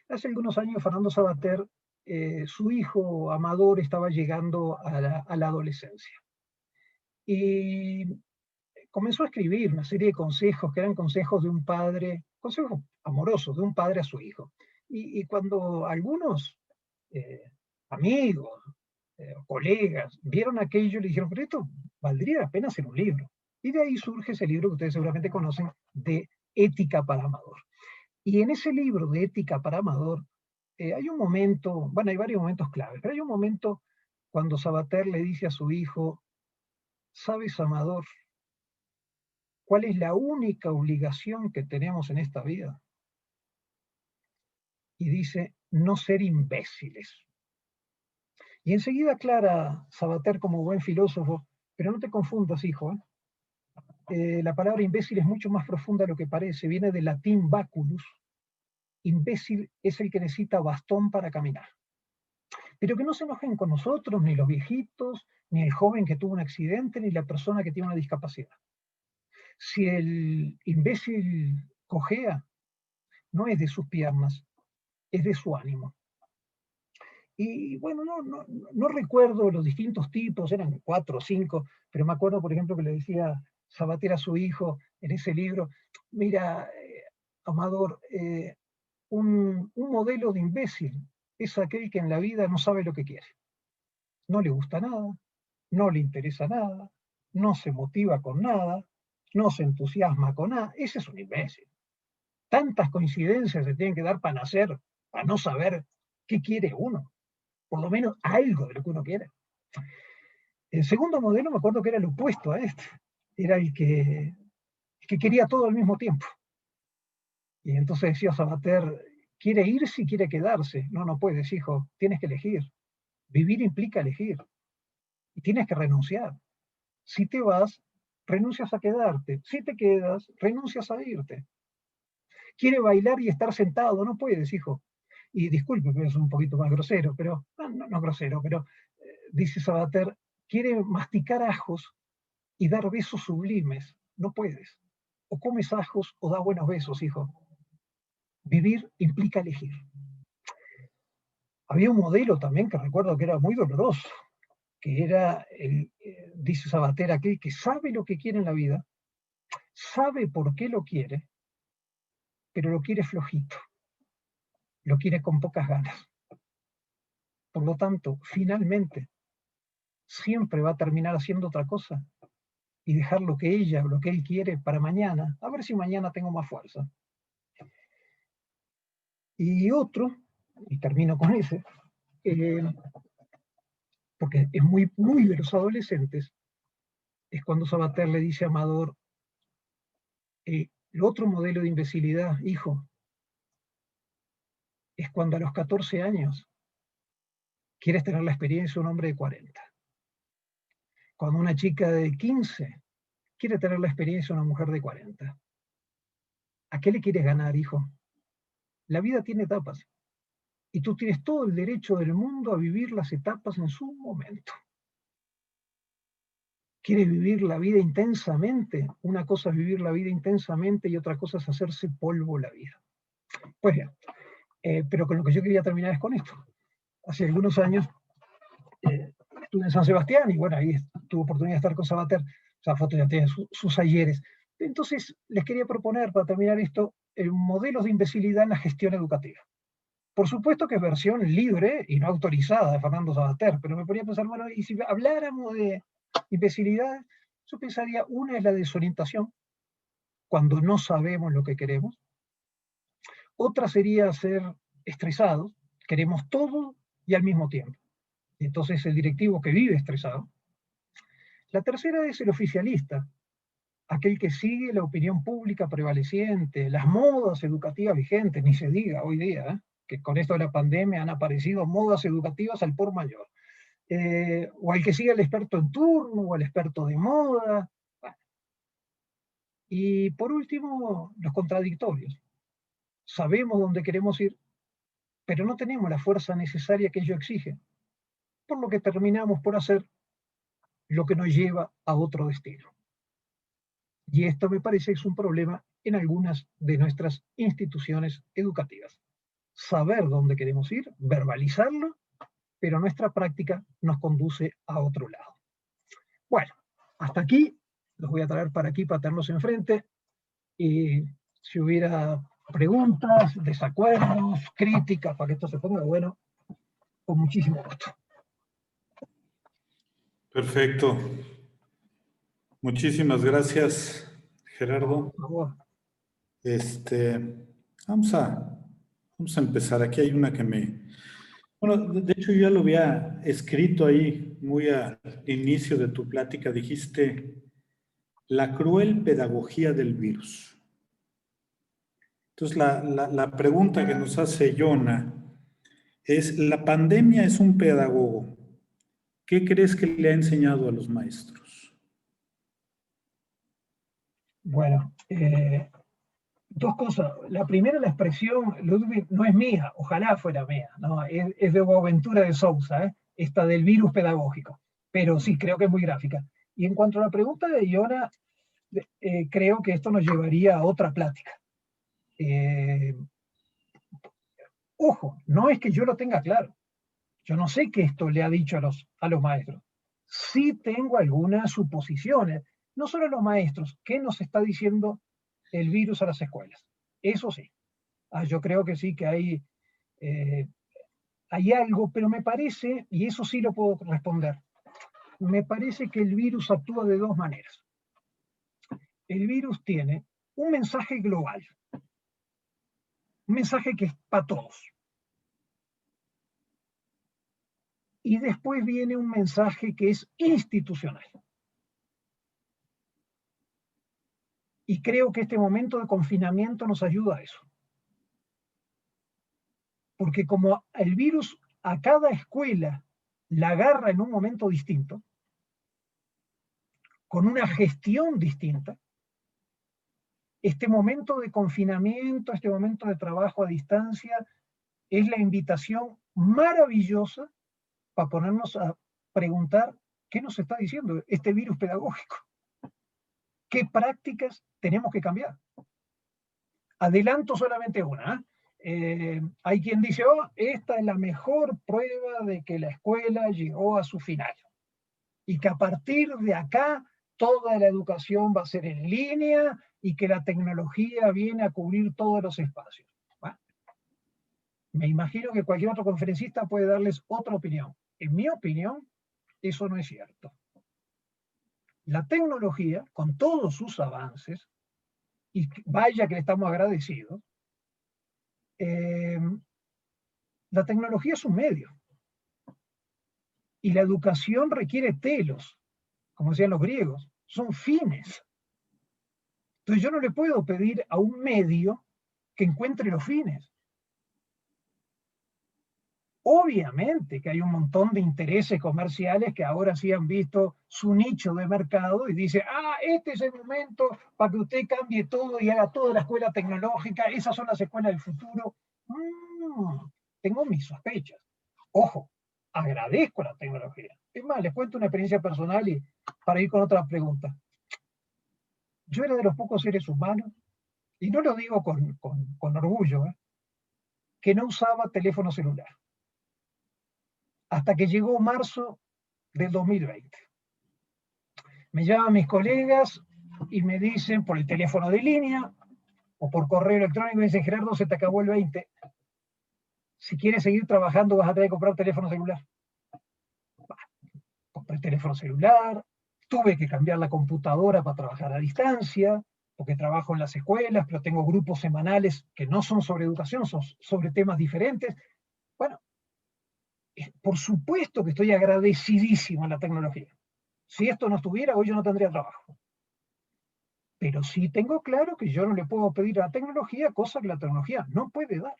hace algunos años Fernando Sabater, su hijo Amador estaba llegando a la adolescencia. Y comenzó a escribir una serie de consejos que eran consejos de un padre, consejos amorosos de un padre a su hijo. Y cuando algunos amigos, colegas, vieron aquello y le dijeron, pero esto valdría la pena hacer un libro. Y de ahí surge ese libro que ustedes seguramente conocen, de Ética para Amador. Y en ese libro de Ética para Amador, hay un momento, bueno, hay varios momentos claves, pero hay un momento cuando Sabater le dice a su hijo, sabes, Amador, ¿Cuál es la única obligación que tenemos en esta vida? Y dice, no ser imbéciles. Y enseguida aclara Sabater como buen filósofo, pero no te confundas, hijo. La palabra imbécil es mucho más profunda de lo que parece. Viene del latín baculus. Imbécil es el que necesita bastón para caminar. Pero que no se enojen con nosotros, ni los viejitos, ni el joven que tuvo un accidente, ni la persona que tiene una discapacidad. Si el imbécil cojea, no es de sus piernas, es de su ánimo. Y bueno, no recuerdo los distintos tipos, eran 4 o 5, pero me acuerdo, por ejemplo, que le decía Sabater a su hijo en ese libro, mira, Amador, un modelo de imbécil es aquel que en la vida no sabe lo que quiere. No le gusta nada, no le interesa nada, no se motiva con nada, no se entusiasma con nada. Ese es un imbécil. Tantas coincidencias se tienen que dar para nacer, para no saber qué quiere uno. Por lo menos algo de lo que uno quiere. El segundo modelo me acuerdo que era el opuesto a este. Era el que quería todo al mismo tiempo. Y entonces decía Sabater, ¿quiere irse y quiere quedarse? No, no puedes, hijo, tienes que elegir. Vivir implica elegir. Y tienes que renunciar. Si te vas, renuncias a quedarte. Si te quedas, renuncias a irte. Quiere bailar y estar sentado, no puedes, hijo. Y disculpe, pero es un poquito más grosero, pero no grosero, pero dice Sabater, quiere masticar ajos y dar besos sublimes, no puedes. O comes ajos o da buenos besos, hijo. Vivir implica elegir. Había un modelo también que recuerdo que era muy doloroso, que era, dice Sabater, aquel que sabe lo que quiere en la vida, sabe por qué lo quiere, pero lo quiere flojito, lo quiere con pocas ganas. Por lo tanto, finalmente, siempre va a terminar haciendo otra cosa y dejar lo que ella o lo que él quiere para mañana, a ver si mañana tengo más fuerza. Y otro, y termino con ese, porque es muy de los adolescentes, es cuando Sabater le dice a Amador, el otro modelo de imbecilidad, hijo, es cuando a los 14 años quieres tener la experiencia de un hombre de 40. Cuando una chica de 15 quiere tener la experiencia de una mujer de 40. ¿A qué le quieres ganar, hijo? La vida tiene etapas y tú tienes todo el derecho del mundo a vivir las etapas en su momento. ¿Quieres vivir la vida intensamente? Una cosa es vivir la vida intensamente y otra cosa es hacerse polvo la vida. Pues bien, pero con lo que yo quería terminar es con esto. Hace algunos años estuve en San Sebastián y bueno, ahí tuve oportunidad de estar con Sabater, o sea, fotos ya tiene sus ayeres. Entonces, les quería proponer, para terminar esto, modelos de imbecilidad en la gestión educativa. Por supuesto que es versión libre y no autorizada de Fernando Sabater, pero me ponía a pensar, bueno, y si habláramos de imbecilidad, yo pensaría, una es la desorientación, cuando no sabemos lo que queremos. Otra sería ser estresados, queremos todo y al mismo tiempo. Y entonces el directivo que vive estresado. La tercera es el oficialista, aquel que sigue la opinión pública prevaleciente, las modas educativas vigentes, ni se diga hoy día, que con esto de la pandemia han aparecido modas educativas al por mayor. O al que sigue al experto en turno, o al experto de moda. Bueno. Y por último, los contradictorios. Sabemos dónde queremos ir, pero no tenemos la fuerza necesaria que ello exige, por lo que terminamos por hacer lo que nos lleva a otro destino. Y esto me parece que es un problema en algunas de nuestras instituciones educativas. Saber dónde queremos ir, verbalizarlo, pero nuestra práctica nos conduce a otro lado. Bueno, hasta aquí, los voy a traer para aquí para tenerlos enfrente, y si hubiera preguntas, desacuerdos, críticas, para que esto se ponga bueno, con muchísimo gusto. Perfecto. Muchísimas gracias, Gerardo. Por favor. Vamos a empezar. Aquí hay una que Bueno, de hecho yo ya lo había escrito ahí muy al inicio de tu plática. Dijiste la cruel pedagogía del virus. Entonces, la pregunta que nos hace Yona es, ¿la pandemia es un pedagogo? ¿Qué crees que le ha enseñado a los maestros? Bueno, dos cosas. La primera, la expresión, Ludwig, no es mía, ojalá fuera mía, ¿no? Es de Boaventura de Sousa, esta del virus pedagógico, pero sí, creo que es muy gráfica. Y en cuanto a la pregunta de Iona, creo que esto nos llevaría a otra plática. Ojo, no es que yo lo tenga claro. Yo no sé qué esto le ha dicho a los maestros. Sí tengo algunas suposiciones, no solo a los maestros, ¿qué nos está diciendo el virus a las escuelas? Eso sí. Yo creo que sí que hay algo, pero me parece, y eso sí lo puedo responder, me parece que el virus actúa de dos maneras. El virus tiene un mensaje global, un mensaje que es para todos. Y después viene un mensaje que es institucional. Y creo que este momento de confinamiento nos ayuda a eso. Porque como el virus a cada escuela la agarra en un momento distinto, con una gestión distinta, este momento de confinamiento, este momento de trabajo a distancia, es la invitación maravillosa para ponernos a preguntar qué nos está diciendo este virus pedagógico. ¿Qué prácticas tenemos que cambiar? Adelanto solamente una. Hay quien dice, oh, esta es la mejor prueba de que la escuela llegó a su final y que a partir de acá toda la educación va a ser en línea y que la tecnología viene a cubrir todos los espacios. Bueno, me imagino que cualquier otro conferencista puede darles otra opinión. En mi opinión, eso no es cierto. La tecnología, con todos sus avances, y vaya que le estamos agradecidos, la tecnología es un medio. Y la educación requiere telos, como decían los griegos, son fines. Entonces yo no le puedo pedir a un medio que encuentre los fines. Obviamente que hay un montón de intereses comerciales que ahora sí han visto su nicho de mercado y dice, este es el momento para que usted cambie todo y haga toda la escuela tecnológica, esas son las escuelas del futuro. Tengo mis sospechas. Ojo, agradezco la tecnología. Es más, les cuento una experiencia personal y para ir con otra pregunta. Yo era de los pocos seres humanos, y no lo digo con orgullo, que no usaba teléfono celular. Hasta que llegó marzo del 2020. Me llaman mis colegas y me dicen por el teléfono de línea o por correo electrónico, me dicen, Gerardo, se te acabó el 20. Si quieres seguir trabajando vas a tener que comprar teléfono celular. Compré teléfono celular, tuve que cambiar la computadora para trabajar a distancia, porque trabajo en las escuelas, pero tengo grupos semanales que no son sobre educación, son sobre temas diferentes. Bueno, por supuesto que estoy agradecidísimo a la tecnología. Si esto no estuviera, hoy yo no tendría trabajo. Pero sí tengo claro que yo no le puedo pedir a la tecnología cosas que la tecnología no puede dar.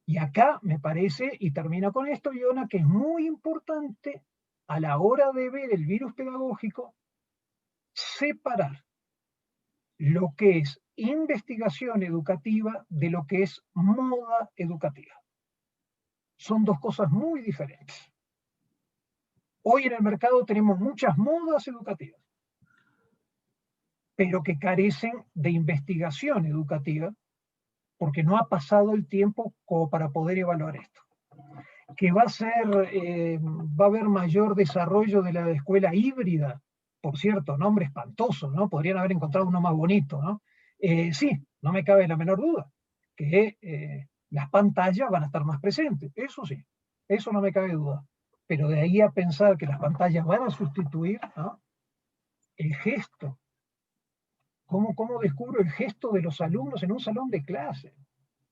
Y acá me parece, y termino con esto, Iona, que es muy importante a la hora de ver el virus pedagógico, separar lo que es investigación educativa de lo que es moda educativa. Son dos cosas muy diferentes. Hoy en el mercado tenemos muchas modas educativas, pero que carecen de investigación educativa porque no ha pasado el tiempo como para poder evaluar esto. Que va a haber mayor desarrollo de la escuela híbrida, por cierto, nombre espantoso, ¿no? Podrían haber encontrado uno más bonito, ¿no? Sí, no me cabe la menor duda, que las pantallas van a estar más presentes, eso sí, eso no me cabe duda. Pero de ahí a pensar que las pantallas van a sustituir, ¿no?, el gesto. ¿Cómo descubro el gesto de los alumnos en un salón de clase?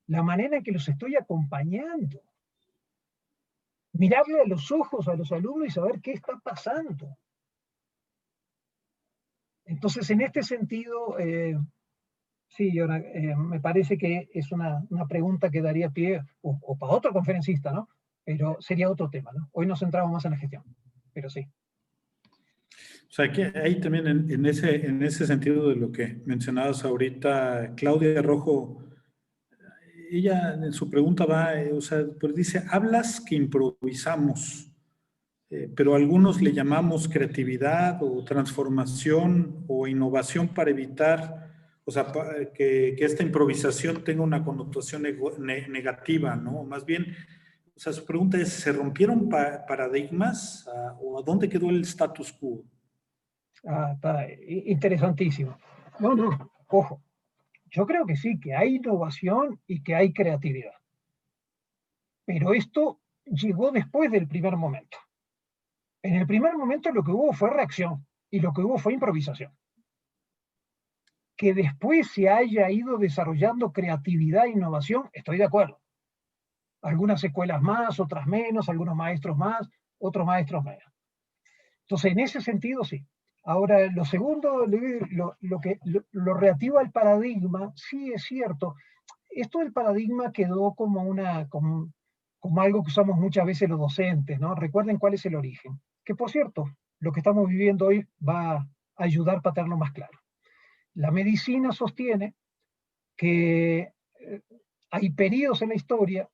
La manera en que los estoy acompañando. Mirarle a los ojos a los alumnos y saber qué está pasando. Entonces, en este sentido, sí, Yona, me parece que es una pregunta que daría pie, o para otro conferencista, ¿no? Pero sería otro tema, ¿no? Hoy nos centramos más en la gestión, pero sí. O sea, que ahí también en ese sentido de lo que mencionabas ahorita, Claudia Rojo, ella en su pregunta va, o sea, pues dice, hablas que improvisamos, pero algunos le llamamos creatividad o transformación o innovación para evitar, o sea, que esta improvisación tenga una connotación negativa, ¿no? Más bien, o sea, su pregunta es, ¿se rompieron paradigmas o a dónde quedó el status quo? Ah, está interesantísimo. No, no, ojo. Yo creo que sí, que hay innovación y que hay creatividad. Pero esto llegó después del primer momento. En el primer momento lo que hubo fue reacción y lo que hubo fue improvisación. Que después se haya ido desarrollando creatividad e innovación, estoy de acuerdo. Algunas escuelas más, otras menos, algunos maestros más, otros maestros menos. Entonces, en ese sentido, sí. Ahora, lo segundo, lo relativo al paradigma, sí es cierto. Esto del paradigma quedó como algo que usamos muchas veces los docentes, ¿no? Recuerden cuál es el origen. Que por cierto, lo que estamos viviendo hoy va a ayudar para tenerlo más claro. La medicina sostiene que hay periodos en la historia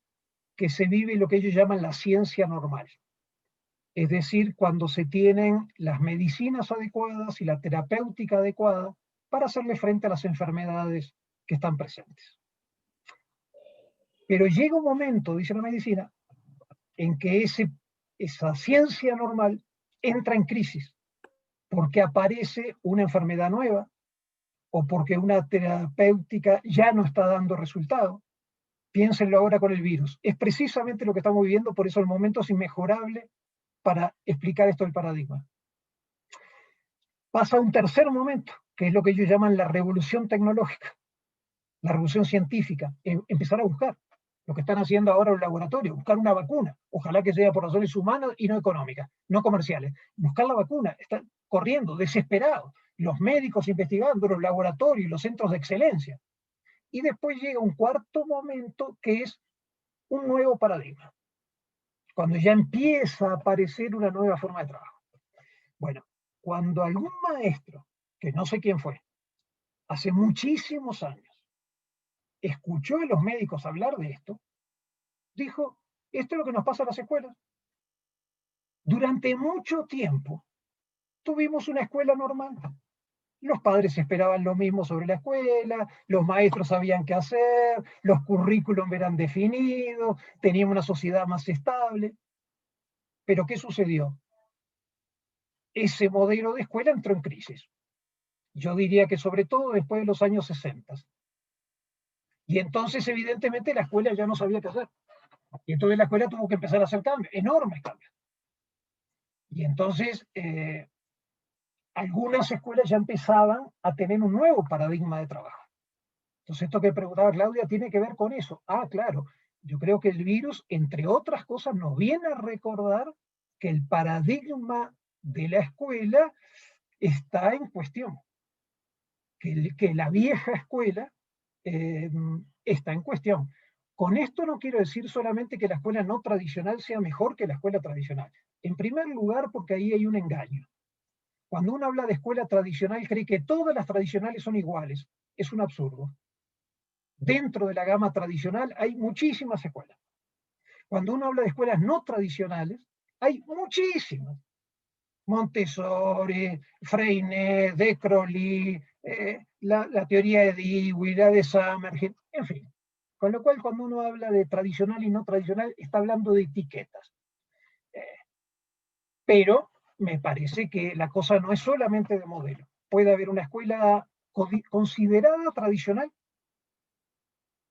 que se vive lo que ellos llaman la ciencia normal. Es decir, cuando se tienen las medicinas adecuadas y la terapéutica adecuada para hacerle frente a las enfermedades que están presentes. Pero llega un momento, dice la medicina, en que esa ciencia normal entra en crisis porque aparece una enfermedad nueva o porque una terapéutica ya no está dando resultado. Piénsenlo ahora con el virus. Es precisamente lo que estamos viviendo, por eso el momento es inmejorable para explicar esto del paradigma. Pasa un tercer momento, que es lo que ellos llaman la revolución tecnológica, la revolución científica, empezar a buscar. Lo que están haciendo ahora los laboratorios, buscar una vacuna, ojalá que sea por razones humanas y no económicas, no comerciales. Buscar la vacuna, están corriendo, desesperados, los médicos investigando, los laboratorios, los centros de excelencia. Y después llega un cuarto momento que es un nuevo paradigma, cuando ya empieza a aparecer una nueva forma de trabajo. Bueno, cuando algún maestro, que no sé quién fue, hace muchísimos años, escuchó a los médicos hablar de esto, dijo, esto es lo que nos pasa a las escuelas. Durante mucho tiempo tuvimos una escuela normal. Los padres esperaban lo mismo sobre la escuela, los maestros sabían qué hacer, los currículums eran definidos, teníamos una sociedad más estable. Pero ¿qué sucedió? Ese modelo de escuela entró en crisis. Yo diría que sobre todo después de los años 60. Y entonces, evidentemente, la escuela ya no sabía qué hacer. Y entonces la escuela tuvo que empezar a hacer cambios, enormes cambios. Y entonces, algunas escuelas ya empezaban a tener un nuevo paradigma de trabajo. Entonces, esto que preguntaba Claudia tiene que ver con eso. Ah, claro, yo creo que el virus, entre otras cosas, nos viene a recordar que el paradigma de la escuela está en cuestión, que la vieja escuela está en cuestión. Con esto no quiero decir solamente que la escuela no tradicional sea mejor que la escuela tradicional. En primer lugar, porque ahí hay un engaño. Cuando uno habla de escuela tradicional, cree que todas las tradicionales son iguales. Es un absurdo. Dentro de la gama tradicional hay muchísimas escuelas. Cuando uno habla de escuelas no tradicionales, hay muchísimas. Montessori, Freinet, De Crowley, la teoría de Dewey, la de Summerhill, en fin. Con lo cual, cuando uno habla de tradicional y no tradicional, está hablando de etiquetas. Pero me parece que la cosa no es solamente de modelo. Puede haber una escuela considerada tradicional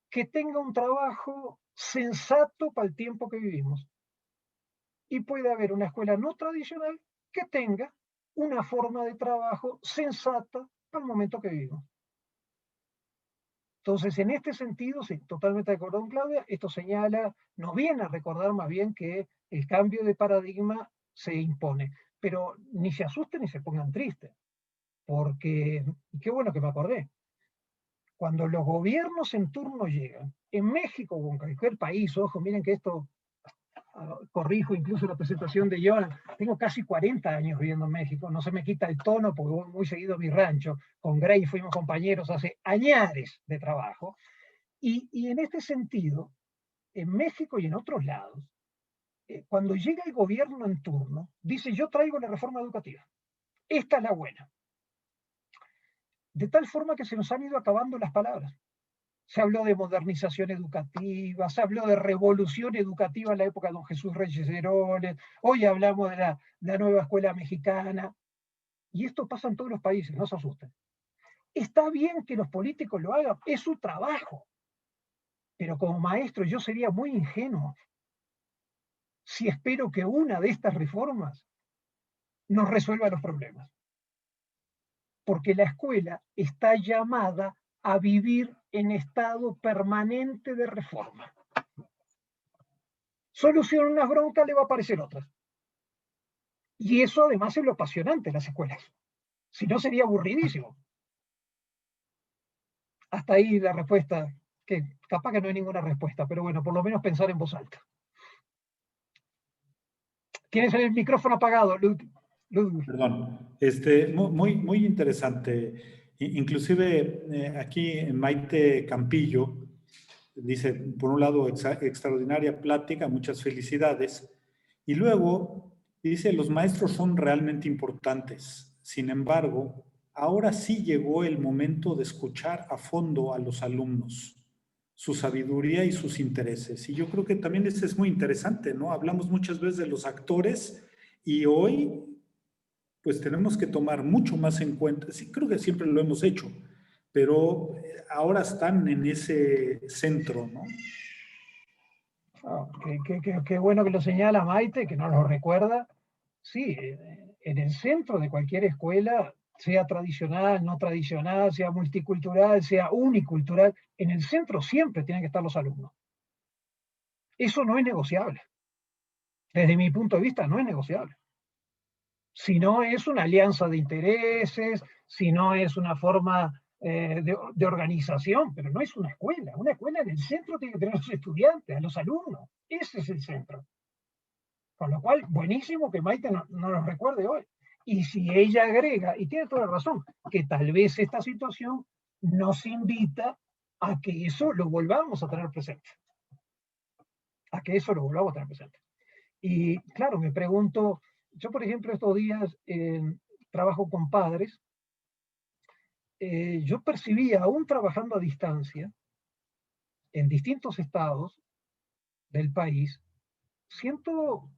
que tenga un trabajo sensato para el tiempo que vivimos. Y puede haber una escuela no tradicional que tenga una forma de trabajo sensata para el momento que vivimos. Entonces, en este sentido, sí, totalmente de acuerdo con Claudia, esto señala, nos viene a recordar más bien que el cambio de paradigma se impone, pero ni se asusten ni se pongan tristes, porque, y qué bueno que me acordé, cuando los gobiernos en turno llegan, en México o en cualquier país, ojo, miren que esto, corrijo incluso la presentación de Joan, tengo casi 40 años viviendo en México, no se me quita el tono porque voy muy seguido a mi rancho, con Grey fuimos compañeros hace añares de trabajo, y en este sentido, en México y en otros lados, cuando llega el gobierno en turno, dice yo traigo la reforma educativa, esta es la buena. De tal forma que se nos han ido acabando las palabras. Se habló de modernización educativa, se habló de revolución educativa en la época de don Jesús Reyes Heroles, hoy hablamos de la nueva escuela mexicana, y esto pasa en todos los países, no se asusten. Está bien que los políticos lo hagan, es su trabajo, pero como maestro yo sería muy ingenuo si espero que una de estas reformas nos resuelva los problemas. Porque la escuela está llamada a vivir en estado permanente de reforma. Soluciona una bronca, le va a aparecer otra. Y eso además es lo apasionante de las escuelas. Si no, sería aburridísimo. Hasta ahí la respuesta, que capaz que no hay ninguna respuesta, pero bueno, por lo menos pensar en voz alta. ¿Tienes el micrófono apagado, Ludwig? Perdón, muy interesante. Inclusive aquí Maite Campillo dice, por un lado, extraordinaria plática, muchas felicidades. Y luego dice, los maestros son realmente importantes. Sin embargo, ahora sí llegó el momento de escuchar a fondo a los alumnos, su sabiduría y sus intereses. Y yo creo que también este es muy interesante, ¿no? Hablamos muchas veces de los actores y hoy pues tenemos que tomar mucho más en cuenta, sí, creo que siempre lo hemos hecho, pero ahora están en ese centro, ¿no? Oh, qué bueno que lo señala Maite, que nos lo recuerda. Sí, en el centro de cualquier escuela, sea tradicional, no tradicional, sea multicultural, sea unicultural, en el centro siempre tienen que estar los alumnos. Eso no es negociable. Desde mi punto de vista, no es negociable. Si no es una alianza de intereses, si no es una forma de organización, pero no es una escuela. Una escuela en el centro tiene que tener a los estudiantes, a los alumnos. Ese es el centro. Con lo cual, buenísimo que Maite no lo recuerde hoy. Y si ella agrega, y tiene toda la razón, que tal vez esta situación nos invita a que eso lo volvamos a tener presente. A que eso lo volvamos a tener presente. Y claro, me pregunto, yo por ejemplo estos días trabajo con padres, yo percibía, aún trabajando a distancia, en distintos estados del país, siento,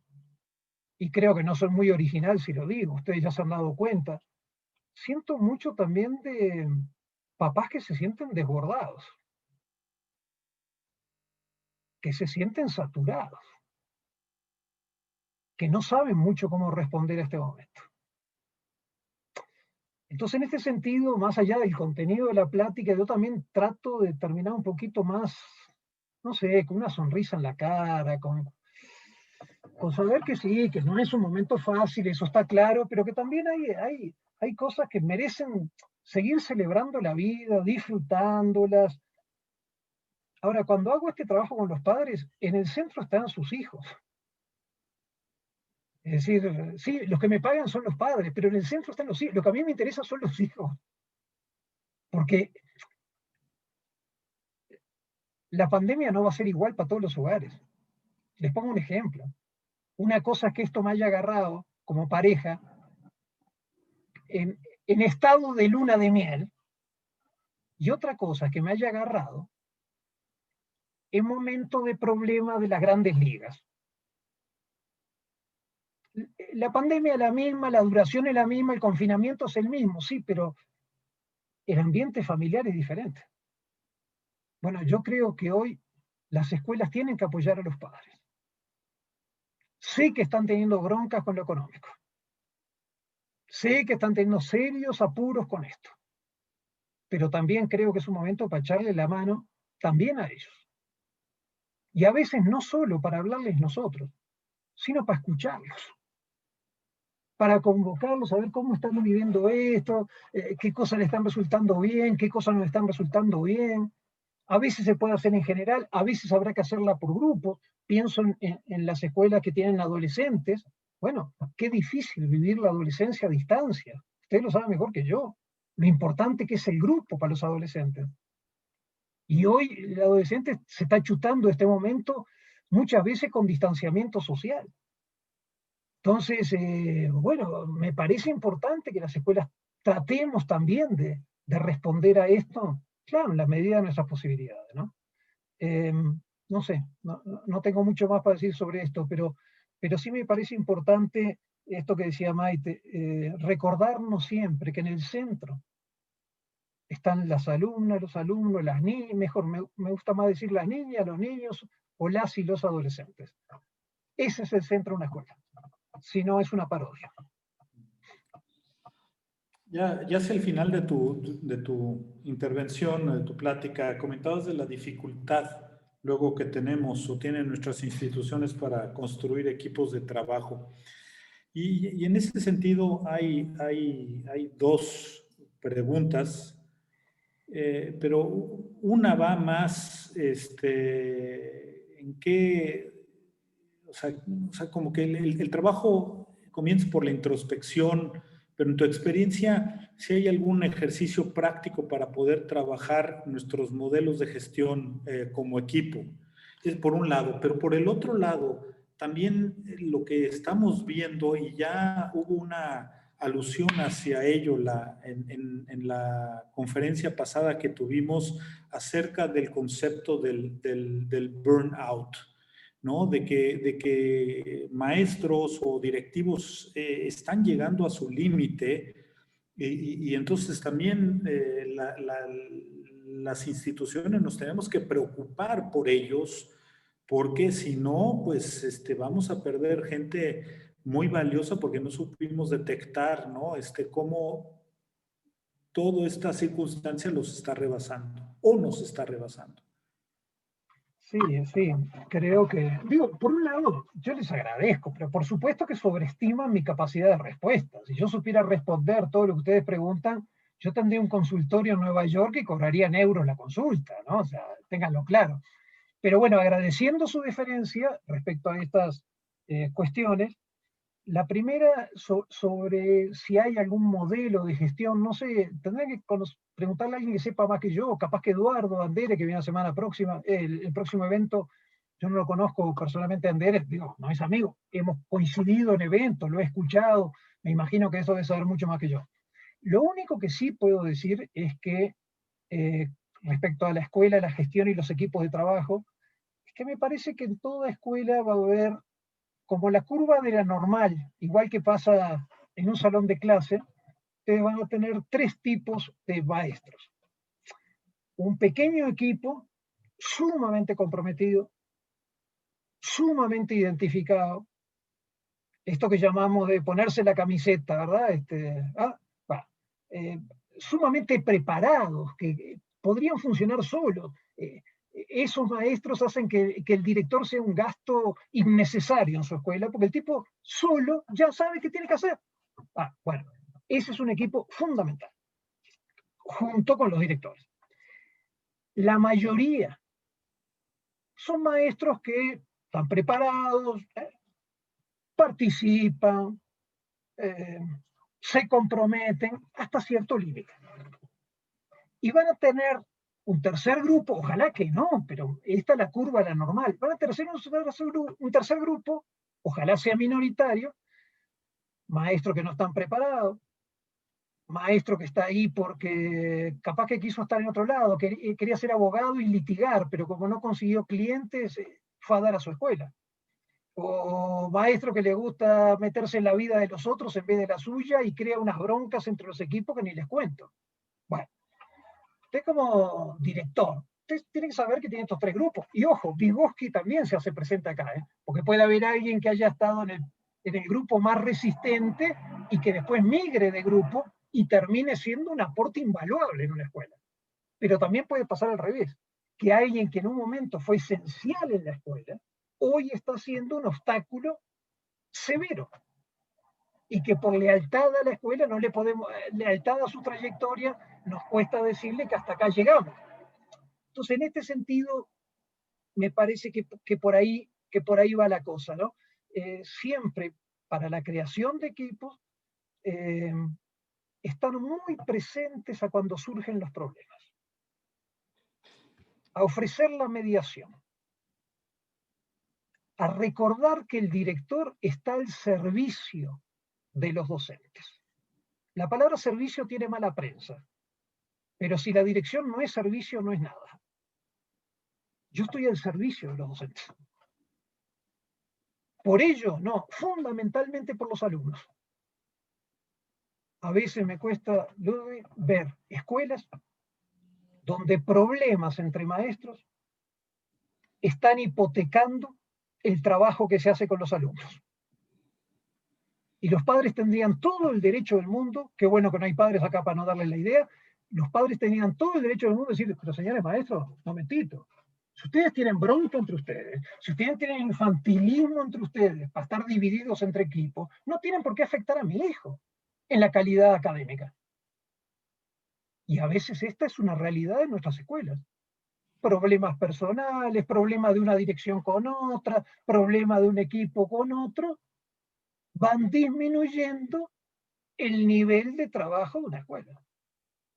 y creo que no soy muy original si lo digo, ustedes ya se han dado cuenta, siento mucho también de papás que se sienten desbordados, que se sienten saturados, que no saben mucho cómo responder a este momento. Entonces, en este sentido, más allá del contenido de la plática, yo también trato de terminar un poquito más, no sé, con una sonrisa en la cara, con saber que sí, que no es un momento fácil, eso está claro, pero que también hay cosas que merecen seguir celebrando la vida, disfrutándolas. Ahora, cuando hago este trabajo con los padres, en el centro están sus hijos. Es decir, sí, los que me pagan son los padres, pero en el centro están los hijos. Lo que a mí me interesa son los hijos. Porque la pandemia no va a ser igual para todos los hogares. Les pongo un ejemplo. Una cosa es que esto me haya agarrado como pareja en estado de luna de miel, y otra cosa es que me haya agarrado en momento de problema de las grandes ligas. La pandemia es la misma, la duración es la misma, el confinamiento es el mismo, sí, pero el ambiente familiar es diferente. Bueno, yo creo que hoy las escuelas tienen que apoyar a los padres. Sé que están teniendo broncas con lo económico. Sé que están teniendo serios apuros con esto. Pero también creo que es un momento para echarle la mano también a ellos. Y a veces no solo para hablarles nosotros, sino para escucharlos. para convocarlos, a ver cómo están viviendo esto, qué cosas le están resultando bien, qué cosas no le están resultando bien. A veces se puede hacer en general, a veces habrá que hacerla por grupo. Pienso en las escuelas que tienen adolescentes. Bueno, qué difícil vivir la adolescencia a distancia. Ustedes lo saben mejor que yo. Lo importante que es el grupo para los adolescentes. Y hoy el adolescente se está chutando este momento muchas veces con distanciamiento social. Entonces, bueno, me parece importante que las escuelas tratemos también de responder a esto, claro, en la medida de nuestras posibilidades, ¿no? No sé, no tengo mucho más para decir sobre esto, pero sí me parece importante esto que decía Maite, recordarnos siempre que en el centro están las alumnas, los alumnos, las niñas, mejor me gusta más decir las niñas, los niños o las y los adolescentes. Ese es el centro de una escuela, si no es una parodia. Ya hacia el final de tu intervención, de tu plática, comentabas de la dificultad luego que tenemos o tienen nuestras instituciones para construir equipos de trabajo. Y en ese sentido hay dos preguntas, pero una va más en qué, o sea, como que el trabajo comienza por la introspección, pero en tu experiencia, si hay algún ejercicio práctico para poder trabajar nuestros modelos de gestión como equipo, es por un lado, pero por el otro lado, también lo que estamos viendo, y ya hubo una alusión hacia ello en la conferencia pasada que tuvimos acerca del concepto del burnout, ¿no? De que maestros o directivos están llegando a su límite y entonces también las instituciones nos tenemos que preocupar por ellos, porque si no, pues vamos a perder gente muy valiosa porque no supimos detectar, ¿no? Cómo toda esta circunstancia los está rebasando o nos está rebasando. Sí, sí, creo que, digo, por un lado, yo les agradezco, pero por supuesto que sobreestiman mi capacidad de respuesta. Si yo supiera responder todo lo que ustedes preguntan, yo tendría un consultorio en Nueva York y cobraría en euros la consulta, ¿no? O sea, ténganlo claro. Pero bueno, agradeciendo su deferencia respecto a estas cuestiones, la primera sobre si hay algún modelo de gestión, no sé, tendría que preguntarle a alguien que sepa más que yo, capaz que Eduardo Andere, que viene la semana próxima, el próximo evento, yo no lo conozco personalmente a Andere, digo, no es amigo, hemos coincidido en eventos, lo he escuchado, me imagino que eso debe saber mucho más que yo. Lo único que sí puedo decir es que respecto a la escuela, la gestión y los equipos de trabajo, es que me parece que en toda escuela va a haber como la curva de la normal, igual que pasa en un salón de clase, ustedes van a tener tres tipos de maestros. Un pequeño equipo sumamente comprometido, sumamente identificado, esto que llamamos de ponerse la camiseta, ¿verdad? Eh, sumamente preparados, que podrían funcionar solos. Esos maestros hacen que el director sea un gasto innecesario en su escuela, porque el tipo solo ya sabe qué tiene que hacer. Bueno, ese es un equipo fundamental, junto con los directores. La mayoría son maestros que están preparados, participan, se comprometen hasta cierto límite. Y van a tener un tercer grupo, ojalá que no, pero esta es la curva, la normal. Van a tener un tercer grupo, ojalá sea minoritario, maestros que no están preparados, maestro que está ahí porque capaz que quiso estar en otro lado, quería ser abogado y litigar, pero como no consiguió clientes, fue a dar a su escuela. O maestro que le gusta meterse en la vida de los otros en vez de la suya y crea unas broncas entre los equipos que ni les cuento. Bueno, usted como director, usted tiene que saber que tiene estos tres grupos. Y ojo, Vygotsky también se hace presente acá, porque puede haber alguien que haya estado en el grupo más resistente y que después migre de grupo y termine siendo un aporte invaluable en una escuela. Pero también puede pasar al revés, que alguien que en un momento fue esencial en la escuela, hoy está siendo un obstáculo severo. y que por lealtad a la escuela no le podemos, lealtad a su trayectoria, nos cuesta decirle que hasta acá llegamos. Entonces, en este sentido, me parece que por ahí va la cosa, ¿no? Siempre para la creación de equipos, estar muy presentes a cuando surgen los problemas, a ofrecer la mediación, a recordar que el director está al servicio de los docentes. La palabra servicio tiene mala prensa, pero si la dirección no es servicio, no es nada. Yo estoy al servicio de los docentes. Por ello, no, fundamentalmente por los alumnos. A veces me cuesta, Ludwig, ver escuelas donde problemas entre maestros están hipotecando el trabajo que se hace con los alumnos. Y los padres tendrían todo el derecho del mundo, qué bueno que no hay padres acá para no darles la idea, los padres tenían todo el derecho del mundo de decir, pero señores maestros, momentito, si ustedes tienen bronca entre ustedes, si ustedes tienen infantilismo entre ustedes para estar divididos entre equipos, no tienen por qué afectar a mi hijo en la calidad académica. Y a veces esta es una realidad en nuestras escuelas. Problemas personales, problemas de una dirección con otra, problemas de un equipo con otro, van disminuyendo el nivel de trabajo de una escuela.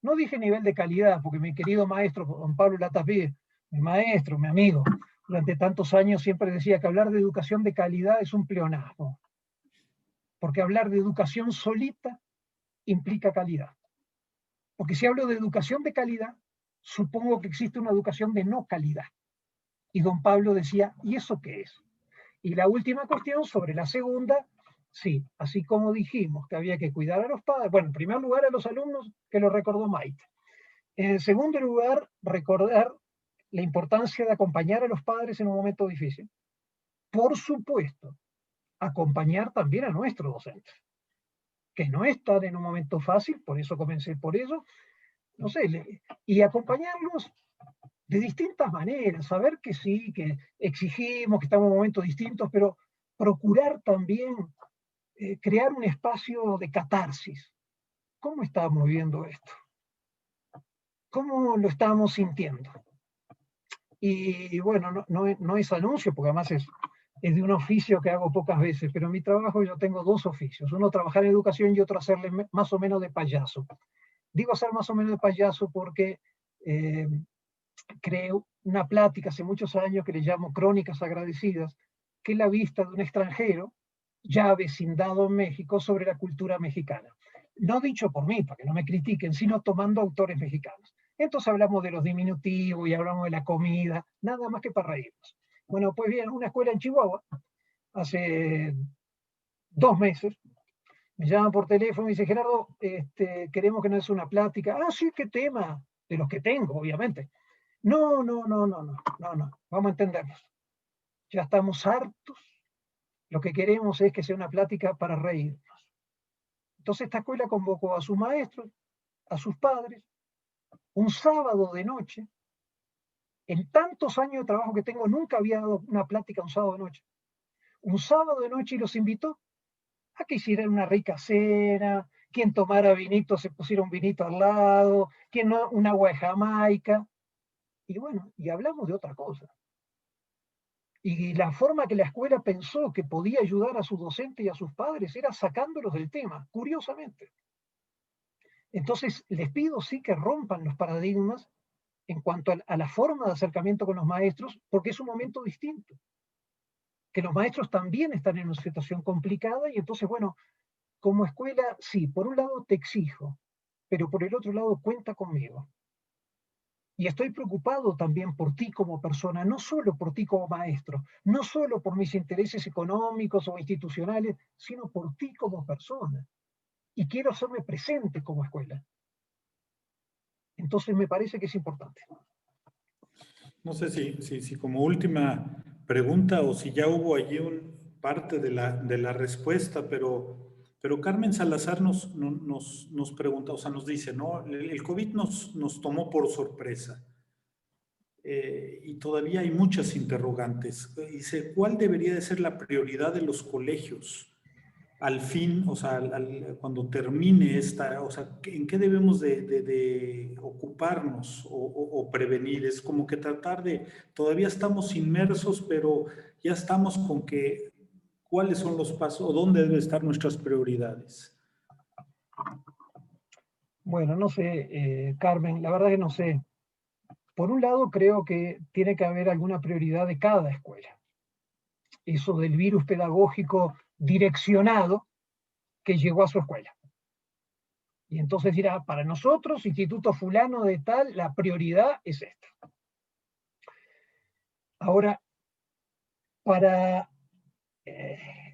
No dije nivel de calidad, porque mi querido maestro Juan Pablo Latapie, mi maestro, mi amigo, durante tantos años siempre decía que hablar de educación de calidad es un pleonasmo, porque hablar de educación solita implica calidad. Porque si hablo de educación de calidad, supongo que existe una educación de no calidad. Y don Pablo decía, ¿y eso qué es? Y la última cuestión sobre la segunda, sí, así como dijimos que había que cuidar a los padres, bueno, en primer lugar a los alumnos, que lo recordó Maite. En segundo lugar, recordar la importancia de acompañar a los padres en un momento difícil. Por supuesto, acompañar también a nuestros docentes, que no están en un momento fácil, por eso comencé por eso, no sé, y acompañarlos de distintas maneras, saber que sí, que exigimos, que estamos en momentos distintos, pero procurar también crear un espacio de catarsis. ¿Cómo estamos viviendo esto? ¿Cómo lo estamos sintiendo? Y bueno, no es anuncio, porque además es de un oficio que hago pocas veces, pero en mi trabajo yo tengo dos oficios, uno trabajar en educación y otro hacerle más o menos de payaso. Digo hacer más o menos de payaso porque creé una plática hace muchos años que le llamo Crónicas Agradecidas, que es la vista de un extranjero ya vecindado en México sobre la cultura mexicana. No dicho por mí, para que no me critiquen, sino tomando autores mexicanos. Entonces hablamos de los diminutivos y hablamos de la comida, nada más que para reírnos. Bueno, pues bien, una escuela en Chihuahua, hace 2 meses, me llaman por teléfono y me dice, Gerardo, queremos que nos des una plática. Ah, sí, ¿qué tema? De los que tengo, obviamente. No, vamos a entendernos. Ya estamos hartos. Lo que queremos es que sea una plática para reírnos. Entonces esta escuela convocó a sus maestros, a sus padres, un sábado de noche. En tantos años de trabajo que tengo, nunca había dado una plática un sábado de noche. Un sábado de noche y los invitó a que hicieran una rica cena, quien tomara vinito se pusiera un vinito al lado, quien no, un agua de Jamaica. Y bueno, y hablamos de otra cosa. Y la forma que la escuela pensó que podía ayudar a sus docentes y a sus padres era sacándolos del tema, curiosamente. Entonces, les pido sí que rompan los paradigmas en cuanto a la forma de acercamiento con los maestros, porque es un momento distinto. Que los maestros también están en una situación complicada y entonces, bueno, como escuela, sí, por un lado te exijo, pero por el otro lado cuenta conmigo. Y estoy preocupado también por ti como persona, no solo por ti como maestro, no solo por mis intereses económicos o institucionales, sino por ti como persona. Y quiero hacerme presente como escuela. Entonces me parece que es importante. No sé si como última pregunta o si ya hubo allí parte de la respuesta, pero Carmen Salazar nos pregunta, o sea, nos dice, ¿no? El COVID nos tomó por sorpresa. Y todavía hay muchas interrogantes. Dice, ¿cuál debería de ser la prioridad de los colegios al fin, o sea, cuando termine esta, o sea, ¿en qué debemos de ocuparnos o prevenir? Es como que tratar de, todavía estamos inmersos, pero ya estamos con que, ¿cuáles son los pasos o dónde deben estar nuestras prioridades? Bueno, no sé, Carmen, la verdad que no sé. Por un lado, creo que tiene que haber alguna prioridad de cada escuela. Eso del virus pedagógico direccionado que llegó a su escuela. Y entonces dirá, para nosotros, Instituto Fulano de tal, la prioridad es esta. Ahora, para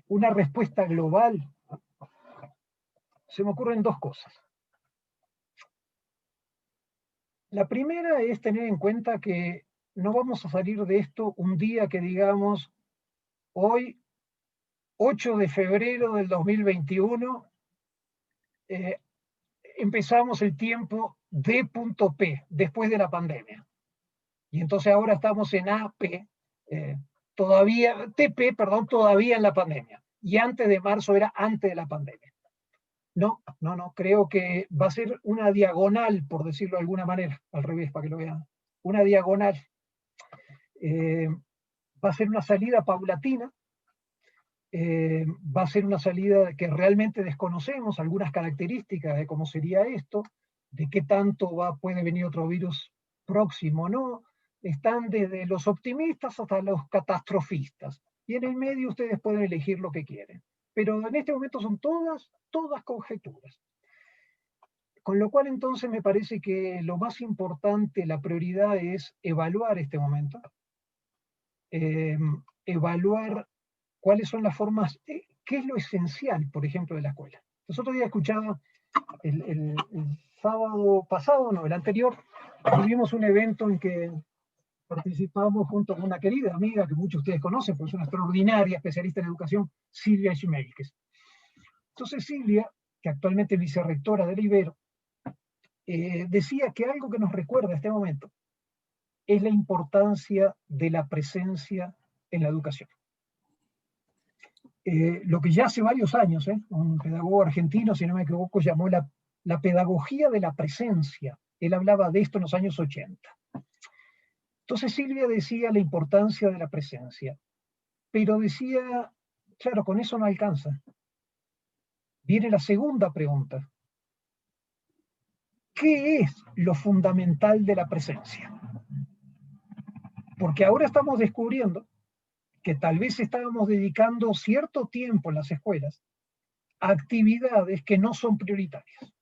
una respuesta global, se me ocurren dos cosas. La primera es tener en cuenta que no vamos a salir de esto un día que digamos, hoy, 8 de febrero del 2021, empezamos el tiempo D.P, después de la pandemia. Y entonces ahora estamos en AP, todavía, TP, perdón, todavía en la pandemia. Y antes de marzo era antes de la pandemia. No, creo que va a ser una diagonal, por decirlo de alguna manera, al revés, para que lo vean. Una diagonal. Va a ser una salida paulatina, va a ser una salida que realmente desconocemos algunas características de cómo sería esto, de qué tanto puede venir otro virus próximo o no. Están desde los optimistas hasta los catastrofistas. Y en el medio ustedes pueden elegir lo que quieren. Pero en este momento son todas conjeturas. Con lo cual entonces me parece que lo más importante, la prioridad es evaluar este momento, evaluar cuáles son las formas, qué es lo esencial, por ejemplo, de la escuela. Nosotros ya escuchaba el sábado pasado, no, el anterior, tuvimos un evento en que participamos junto con una querida amiga que muchos de ustedes conocen, porque es una extraordinaria especialista en educación, Silvia Ximénez. Entonces Silvia, que actualmente es vicerrectora del Ibero, decía que algo que nos recuerda a este momento es la importancia de la presencia en la educación. Lo que ya hace varios años, un pedagogo argentino, si no me equivoco, llamó la pedagogía de la presencia. Él hablaba de esto en los años 80. Entonces Silvia decía la importancia de la presencia, pero decía, claro, con eso no alcanza. Viene la segunda pregunta. ¿Qué es lo fundamental de la presencia? Porque ahora estamos descubriendo que tal vez estábamos dedicando cierto tiempo en las escuelas a actividades que no son prioritarias,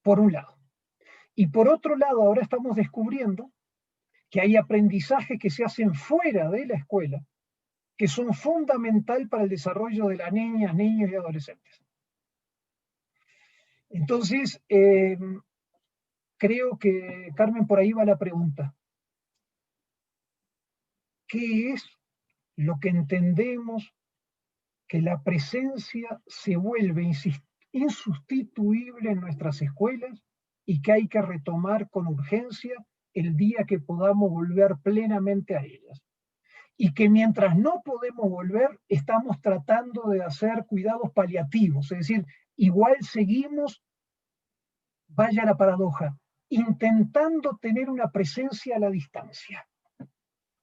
por un lado. Y por otro lado, ahora estamos descubriendo que hay aprendizajes que se hacen fuera de la escuela, que son fundamental para el desarrollo de las niñas, niños y adolescentes. Entonces, creo que, Carmen, por ahí va la pregunta. ¿Qué es lo que entendemos que la presencia se vuelve insustituible en nuestras escuelas y que hay que retomar con urgencia el día que podamos volver plenamente a ellas? Y que mientras no podemos volver, estamos tratando de hacer cuidados paliativos, es decir, igual seguimos, vaya la paradoja, intentando tener una presencia a la distancia,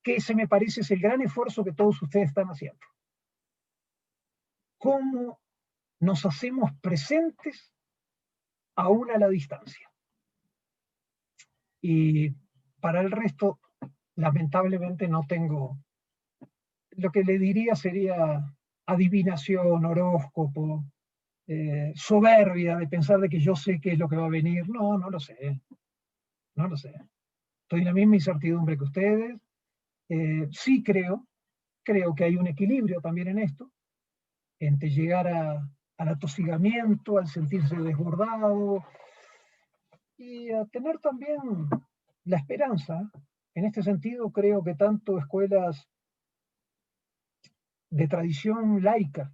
que ese me parece es el gran esfuerzo que todos ustedes están haciendo. ¿Cómo nos hacemos presentes aún a la distancia? Y para el resto, lamentablemente no tengo, lo que le diría sería adivinación, horóscopo, soberbia de pensar de que yo sé qué es lo que va a venir. No, no lo sé. No lo sé. Estoy en la misma incertidumbre que ustedes. Sí creo que hay un equilibrio también en esto, entre llegar al atosigamiento, al sentirse desbordado y a tener también la esperanza. En este sentido, creo que tanto escuelas de tradición laica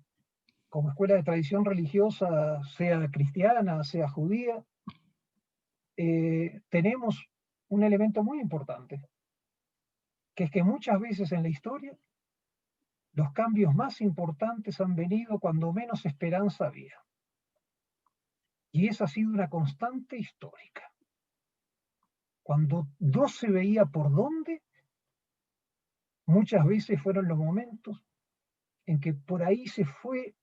como escuelas de tradición religiosa, sea cristiana, sea judía, tenemos un elemento muy importante, que es que muchas veces en la historia los cambios más importantes han venido cuando menos esperanza había. Y esa ha sido una constante histórica. Cuando no se veía por dónde, muchas veces fueron los momentos en que por ahí se fue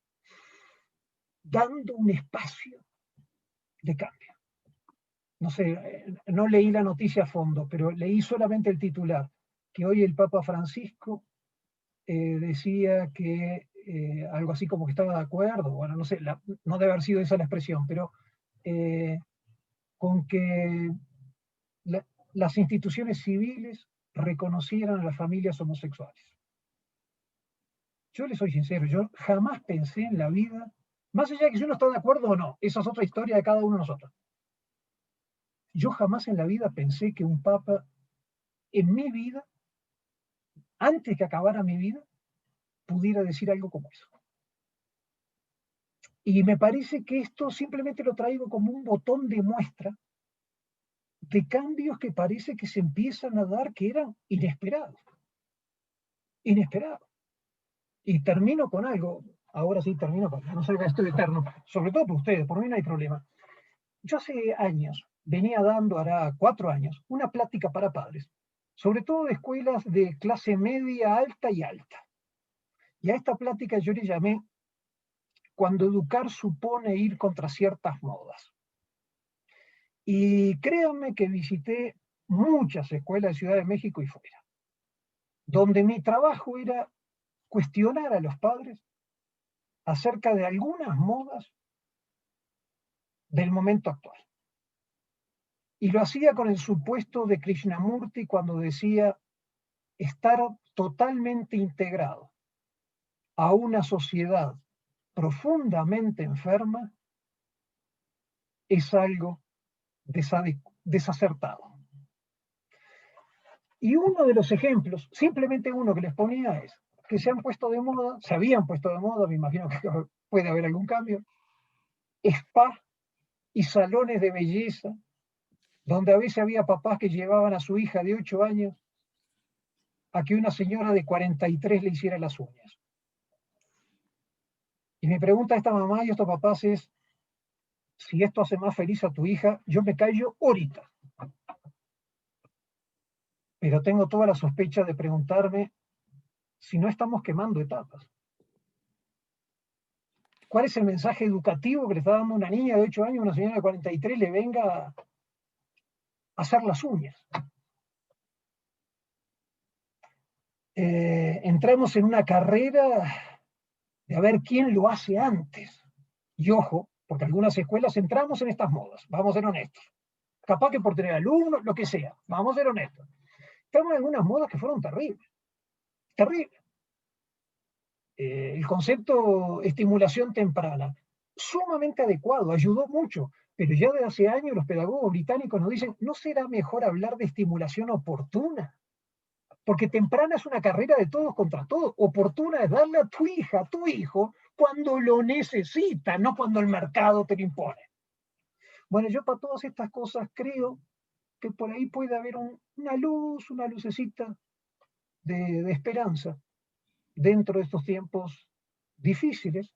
dando un espacio de cambio. No sé, no leí la noticia a fondo, pero leí solamente el titular, que hoy el Papa Francisco decía que algo así como que estaba de acuerdo, bueno, no sé, no debe haber sido esa la expresión, pero con que las instituciones civiles reconocieran a las familias homosexuales. Yo les soy sincero, yo jamás pensé en la vida, más allá de que yo no estoy de acuerdo o no, esa es otra historia de cada uno de nosotros. Yo jamás en la vida pensé que un papa en mi vida, antes que acabara mi vida, pudiera decir algo como eso. Y me parece que esto simplemente lo traigo como un botón de muestra de cambios que parece que se empiezan a dar que eran inesperados. Inesperados. Y termino con algo, ahora sí termino con, no salga esto eterno, sobre todo por ustedes, por mí no hay problema. Yo hace años venía dando, hará 4 años, una plática para padres, sobre todo de escuelas de clase media, alta y alta. Y a esta plática yo le llamé Cuando educar supone ir contra ciertas modas. Y créanme que visité muchas escuelas de Ciudad de México y fuera, donde mi trabajo era cuestionar a los padres acerca de algunas modas del momento actual. Y lo hacía con el supuesto de Krishnamurti cuando decía estar totalmente integrado a una sociedad profundamente enferma es algo desacertado. Y uno de los ejemplos, simplemente uno que les ponía es que se habían puesto de moda, me imagino que puede haber algún cambio, spa y salones de belleza, donde a veces había papás que llevaban a su hija de 8 años a que una señora de 43 le hiciera las uñas. Y mi pregunta a esta mamá y a estos papás es, si esto hace más feliz a tu hija, yo me callo ahorita. Pero tengo toda la sospecha de preguntarme si no estamos quemando etapas. ¿Cuál es el mensaje educativo que le está dando una niña de 8 años a una señora de 43 le venga a hacer las uñas? Entramos en una carrera de a ver quién lo hace antes. Y ojo, porque algunas escuelas entramos en estas modas, vamos a ser honestos. Capaz que por tener alumnos, lo que sea, vamos a ser honestos. Estamos en algunas modas que fueron terribles. Terribles. El concepto estimulación temprana, sumamente adecuado, ayudó mucho, pero ya desde hace años los pedagogos británicos nos dicen, ¿no será mejor hablar de estimulación oportuna? Porque temprana es una carrera de todos contra todos. Oportuna es darle a tu hija, a tu hijo, cuando lo necesita, no cuando el mercado te lo impone. Bueno, yo para todas estas cosas creo que por ahí puede haber una luz, una lucecita de esperanza dentro de estos tiempos difíciles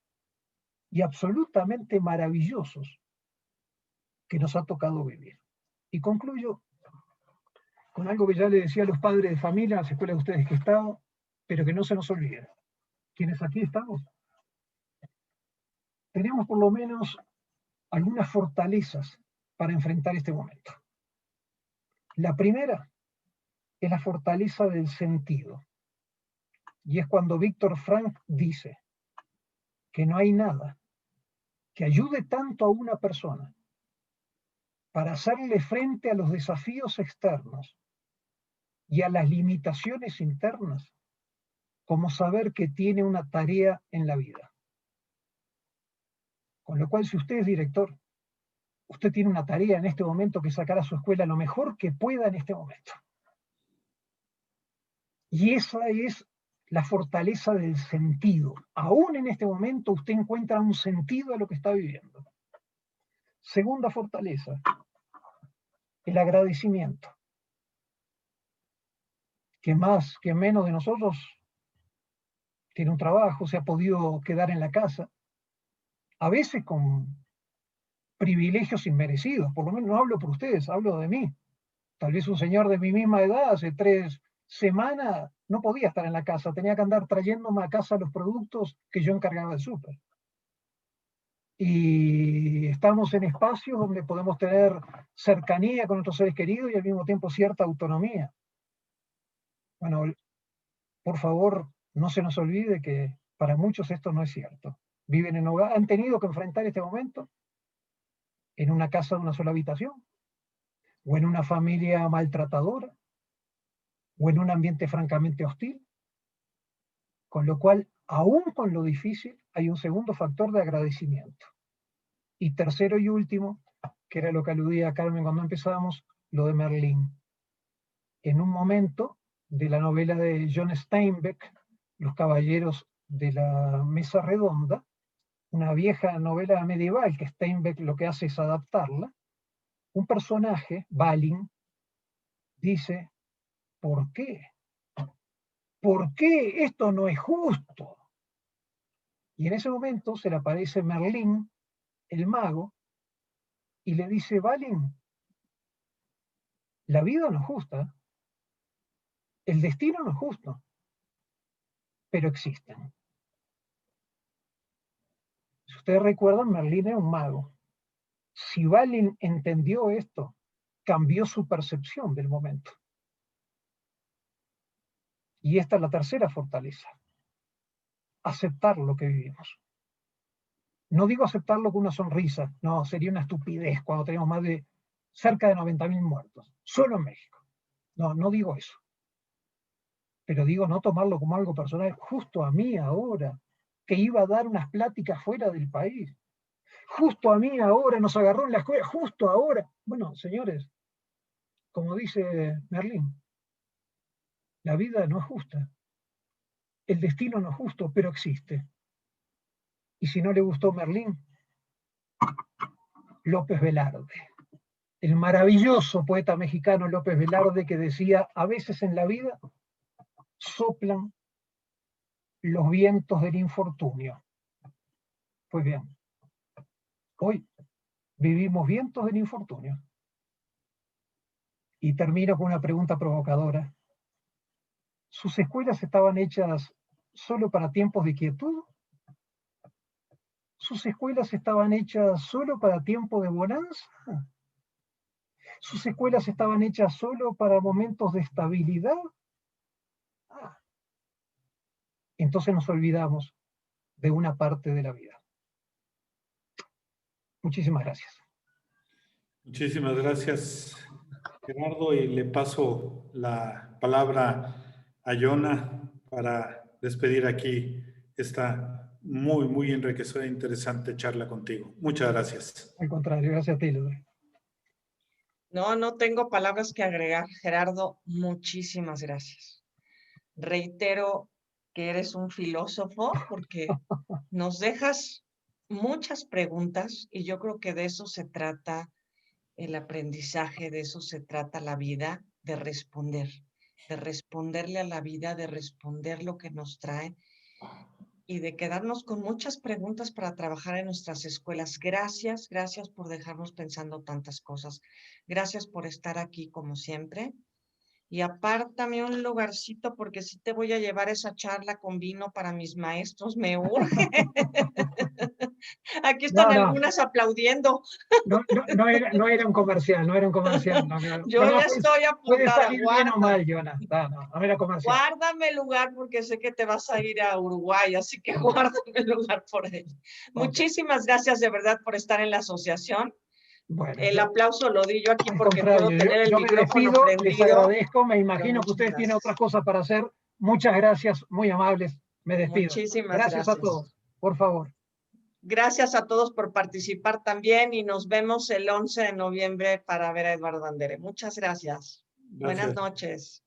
y absolutamente maravillosos que nos ha tocado vivir. Y concluyo con algo que ya le decía a los padres de familia, a las escuelas de ustedes que he estado, pero que no se nos olvide. Quienes aquí estamos, tenemos por lo menos algunas fortalezas para enfrentar este momento. La primera es la fortaleza del sentido. Y es cuando Víctor Frank dice que no hay nada que ayude tanto a una persona para hacerle frente a los desafíos externos y a las limitaciones internas como saber que tiene una tarea en la vida. Con lo cual, si usted es director, usted tiene una tarea en este momento que sacar a su escuela lo mejor que pueda en este momento. Y esa es la fortaleza del sentido. Aún en este momento usted encuentra un sentido a lo que está viviendo. Segunda fortaleza, el agradecimiento. Que más, que menos de nosotros tiene un trabajo, se ha podido quedar en la casa, a veces con privilegios inmerecidos, por lo menos no hablo por ustedes, hablo de mí. Tal vez un señor de mi misma edad, hace 3 semanas, no podía estar en la casa, tenía que andar trayéndome a casa los productos que yo encargaba del súper. Y estamos en espacios donde podemos tener cercanía con nuestros seres queridos y al mismo tiempo cierta autonomía. Bueno, por favor, no se nos olvide que para muchos esto no es cierto. Viven en hogar, han tenido que enfrentar este momento en una casa de una sola habitación, o en una familia maltratadora, o en un ambiente francamente hostil, con lo cual, aún con lo difícil, hay un segundo factor de agradecimiento. Y tercero y último, que era lo que aludía a Carmen cuando empezamos, lo de Merlín. En un momento de la novela de John Steinbeck, Los Caballeros de la Mesa Redonda, una vieja novela medieval que Steinbeck lo que hace es adaptarla, un personaje, Balin, dice, ¿por qué? ¿Por qué esto no es justo? Y en ese momento se le aparece Merlín, el mago, y le dice, Balin, la vida no es justa, el destino no es justo, pero existen. Si ustedes recuerdan, Merlín era un mago. Si Balin entendió esto, cambió su percepción del momento. Y esta es la tercera fortaleza, aceptar lo que vivimos. No digo aceptarlo con una sonrisa, no, sería una estupidez cuando tenemos más de cerca de 90.000 muertos, solo en México. No, no digo eso. Pero digo no tomarlo como algo personal, justo a mí ahora, que iba a dar unas pláticas fuera del país. Justo a mí ahora nos agarró en la escuela, justo ahora. Bueno, señores, como dice Merlín, la vida no es justa, el destino no es justo, pero existe. Y si no le gustó Merlín, López Velarde, el maravilloso poeta mexicano López Velarde, que decía, a veces en la vida soplan los vientos del infortunio. Pues bien, hoy vivimos vientos del infortunio. Y termino con una pregunta provocadora. ¿Sus escuelas estaban hechas solo para tiempos de quietud? ¿Sus escuelas estaban hechas solo para tiempos de bonanza? ¿Sus escuelas estaban hechas solo para momentos de estabilidad? Entonces nos olvidamos de una parte de la vida. Muchísimas gracias. Muchísimas gracias, Gerardo, y le paso la palabra a Yona para despedir aquí esta muy enriquecedora e interesante charla contigo. Muchas gracias. Al contrario, gracias a ti, Ludwig. No tengo palabras que agregar. Gerardo, muchísimas gracias. Reitero que eres un filósofo porque nos dejas muchas preguntas y yo creo que de eso se trata el aprendizaje, de eso se trata la vida, de responderle a la vida, de responder lo que nos trae y de quedarnos con muchas preguntas para trabajar en nuestras escuelas. Gracias por dejarnos pensando tantas cosas. Gracias por estar aquí como siempre. Y apártame un lugarcito porque sí te voy a llevar esa charla con vino para mis maestros, me urge. Aquí están algunas aplaudiendo. No era un comercial, no era un comercial. No, Yo ya estoy apuntada. Puede salir bien o mal, Yona. No era comercial. Guárdame el lugar porque sé que te vas a ir a Uruguay, así que guárdame el lugar por ahí. Okay. Muchísimas gracias de verdad por estar en la asociación. Bueno, el aplauso lo di yo aquí porque puedo tener el micrófono prendido. Les agradezco, me imagino que ustedes tienen otras cosas para hacer. Muchas gracias, muy amables. Me despido. Muchísimas gracias a todos, por favor. Gracias a todos por participar también y nos vemos el 11 de noviembre para ver a Eduardo Andere. Muchas gracias. Buenas noches.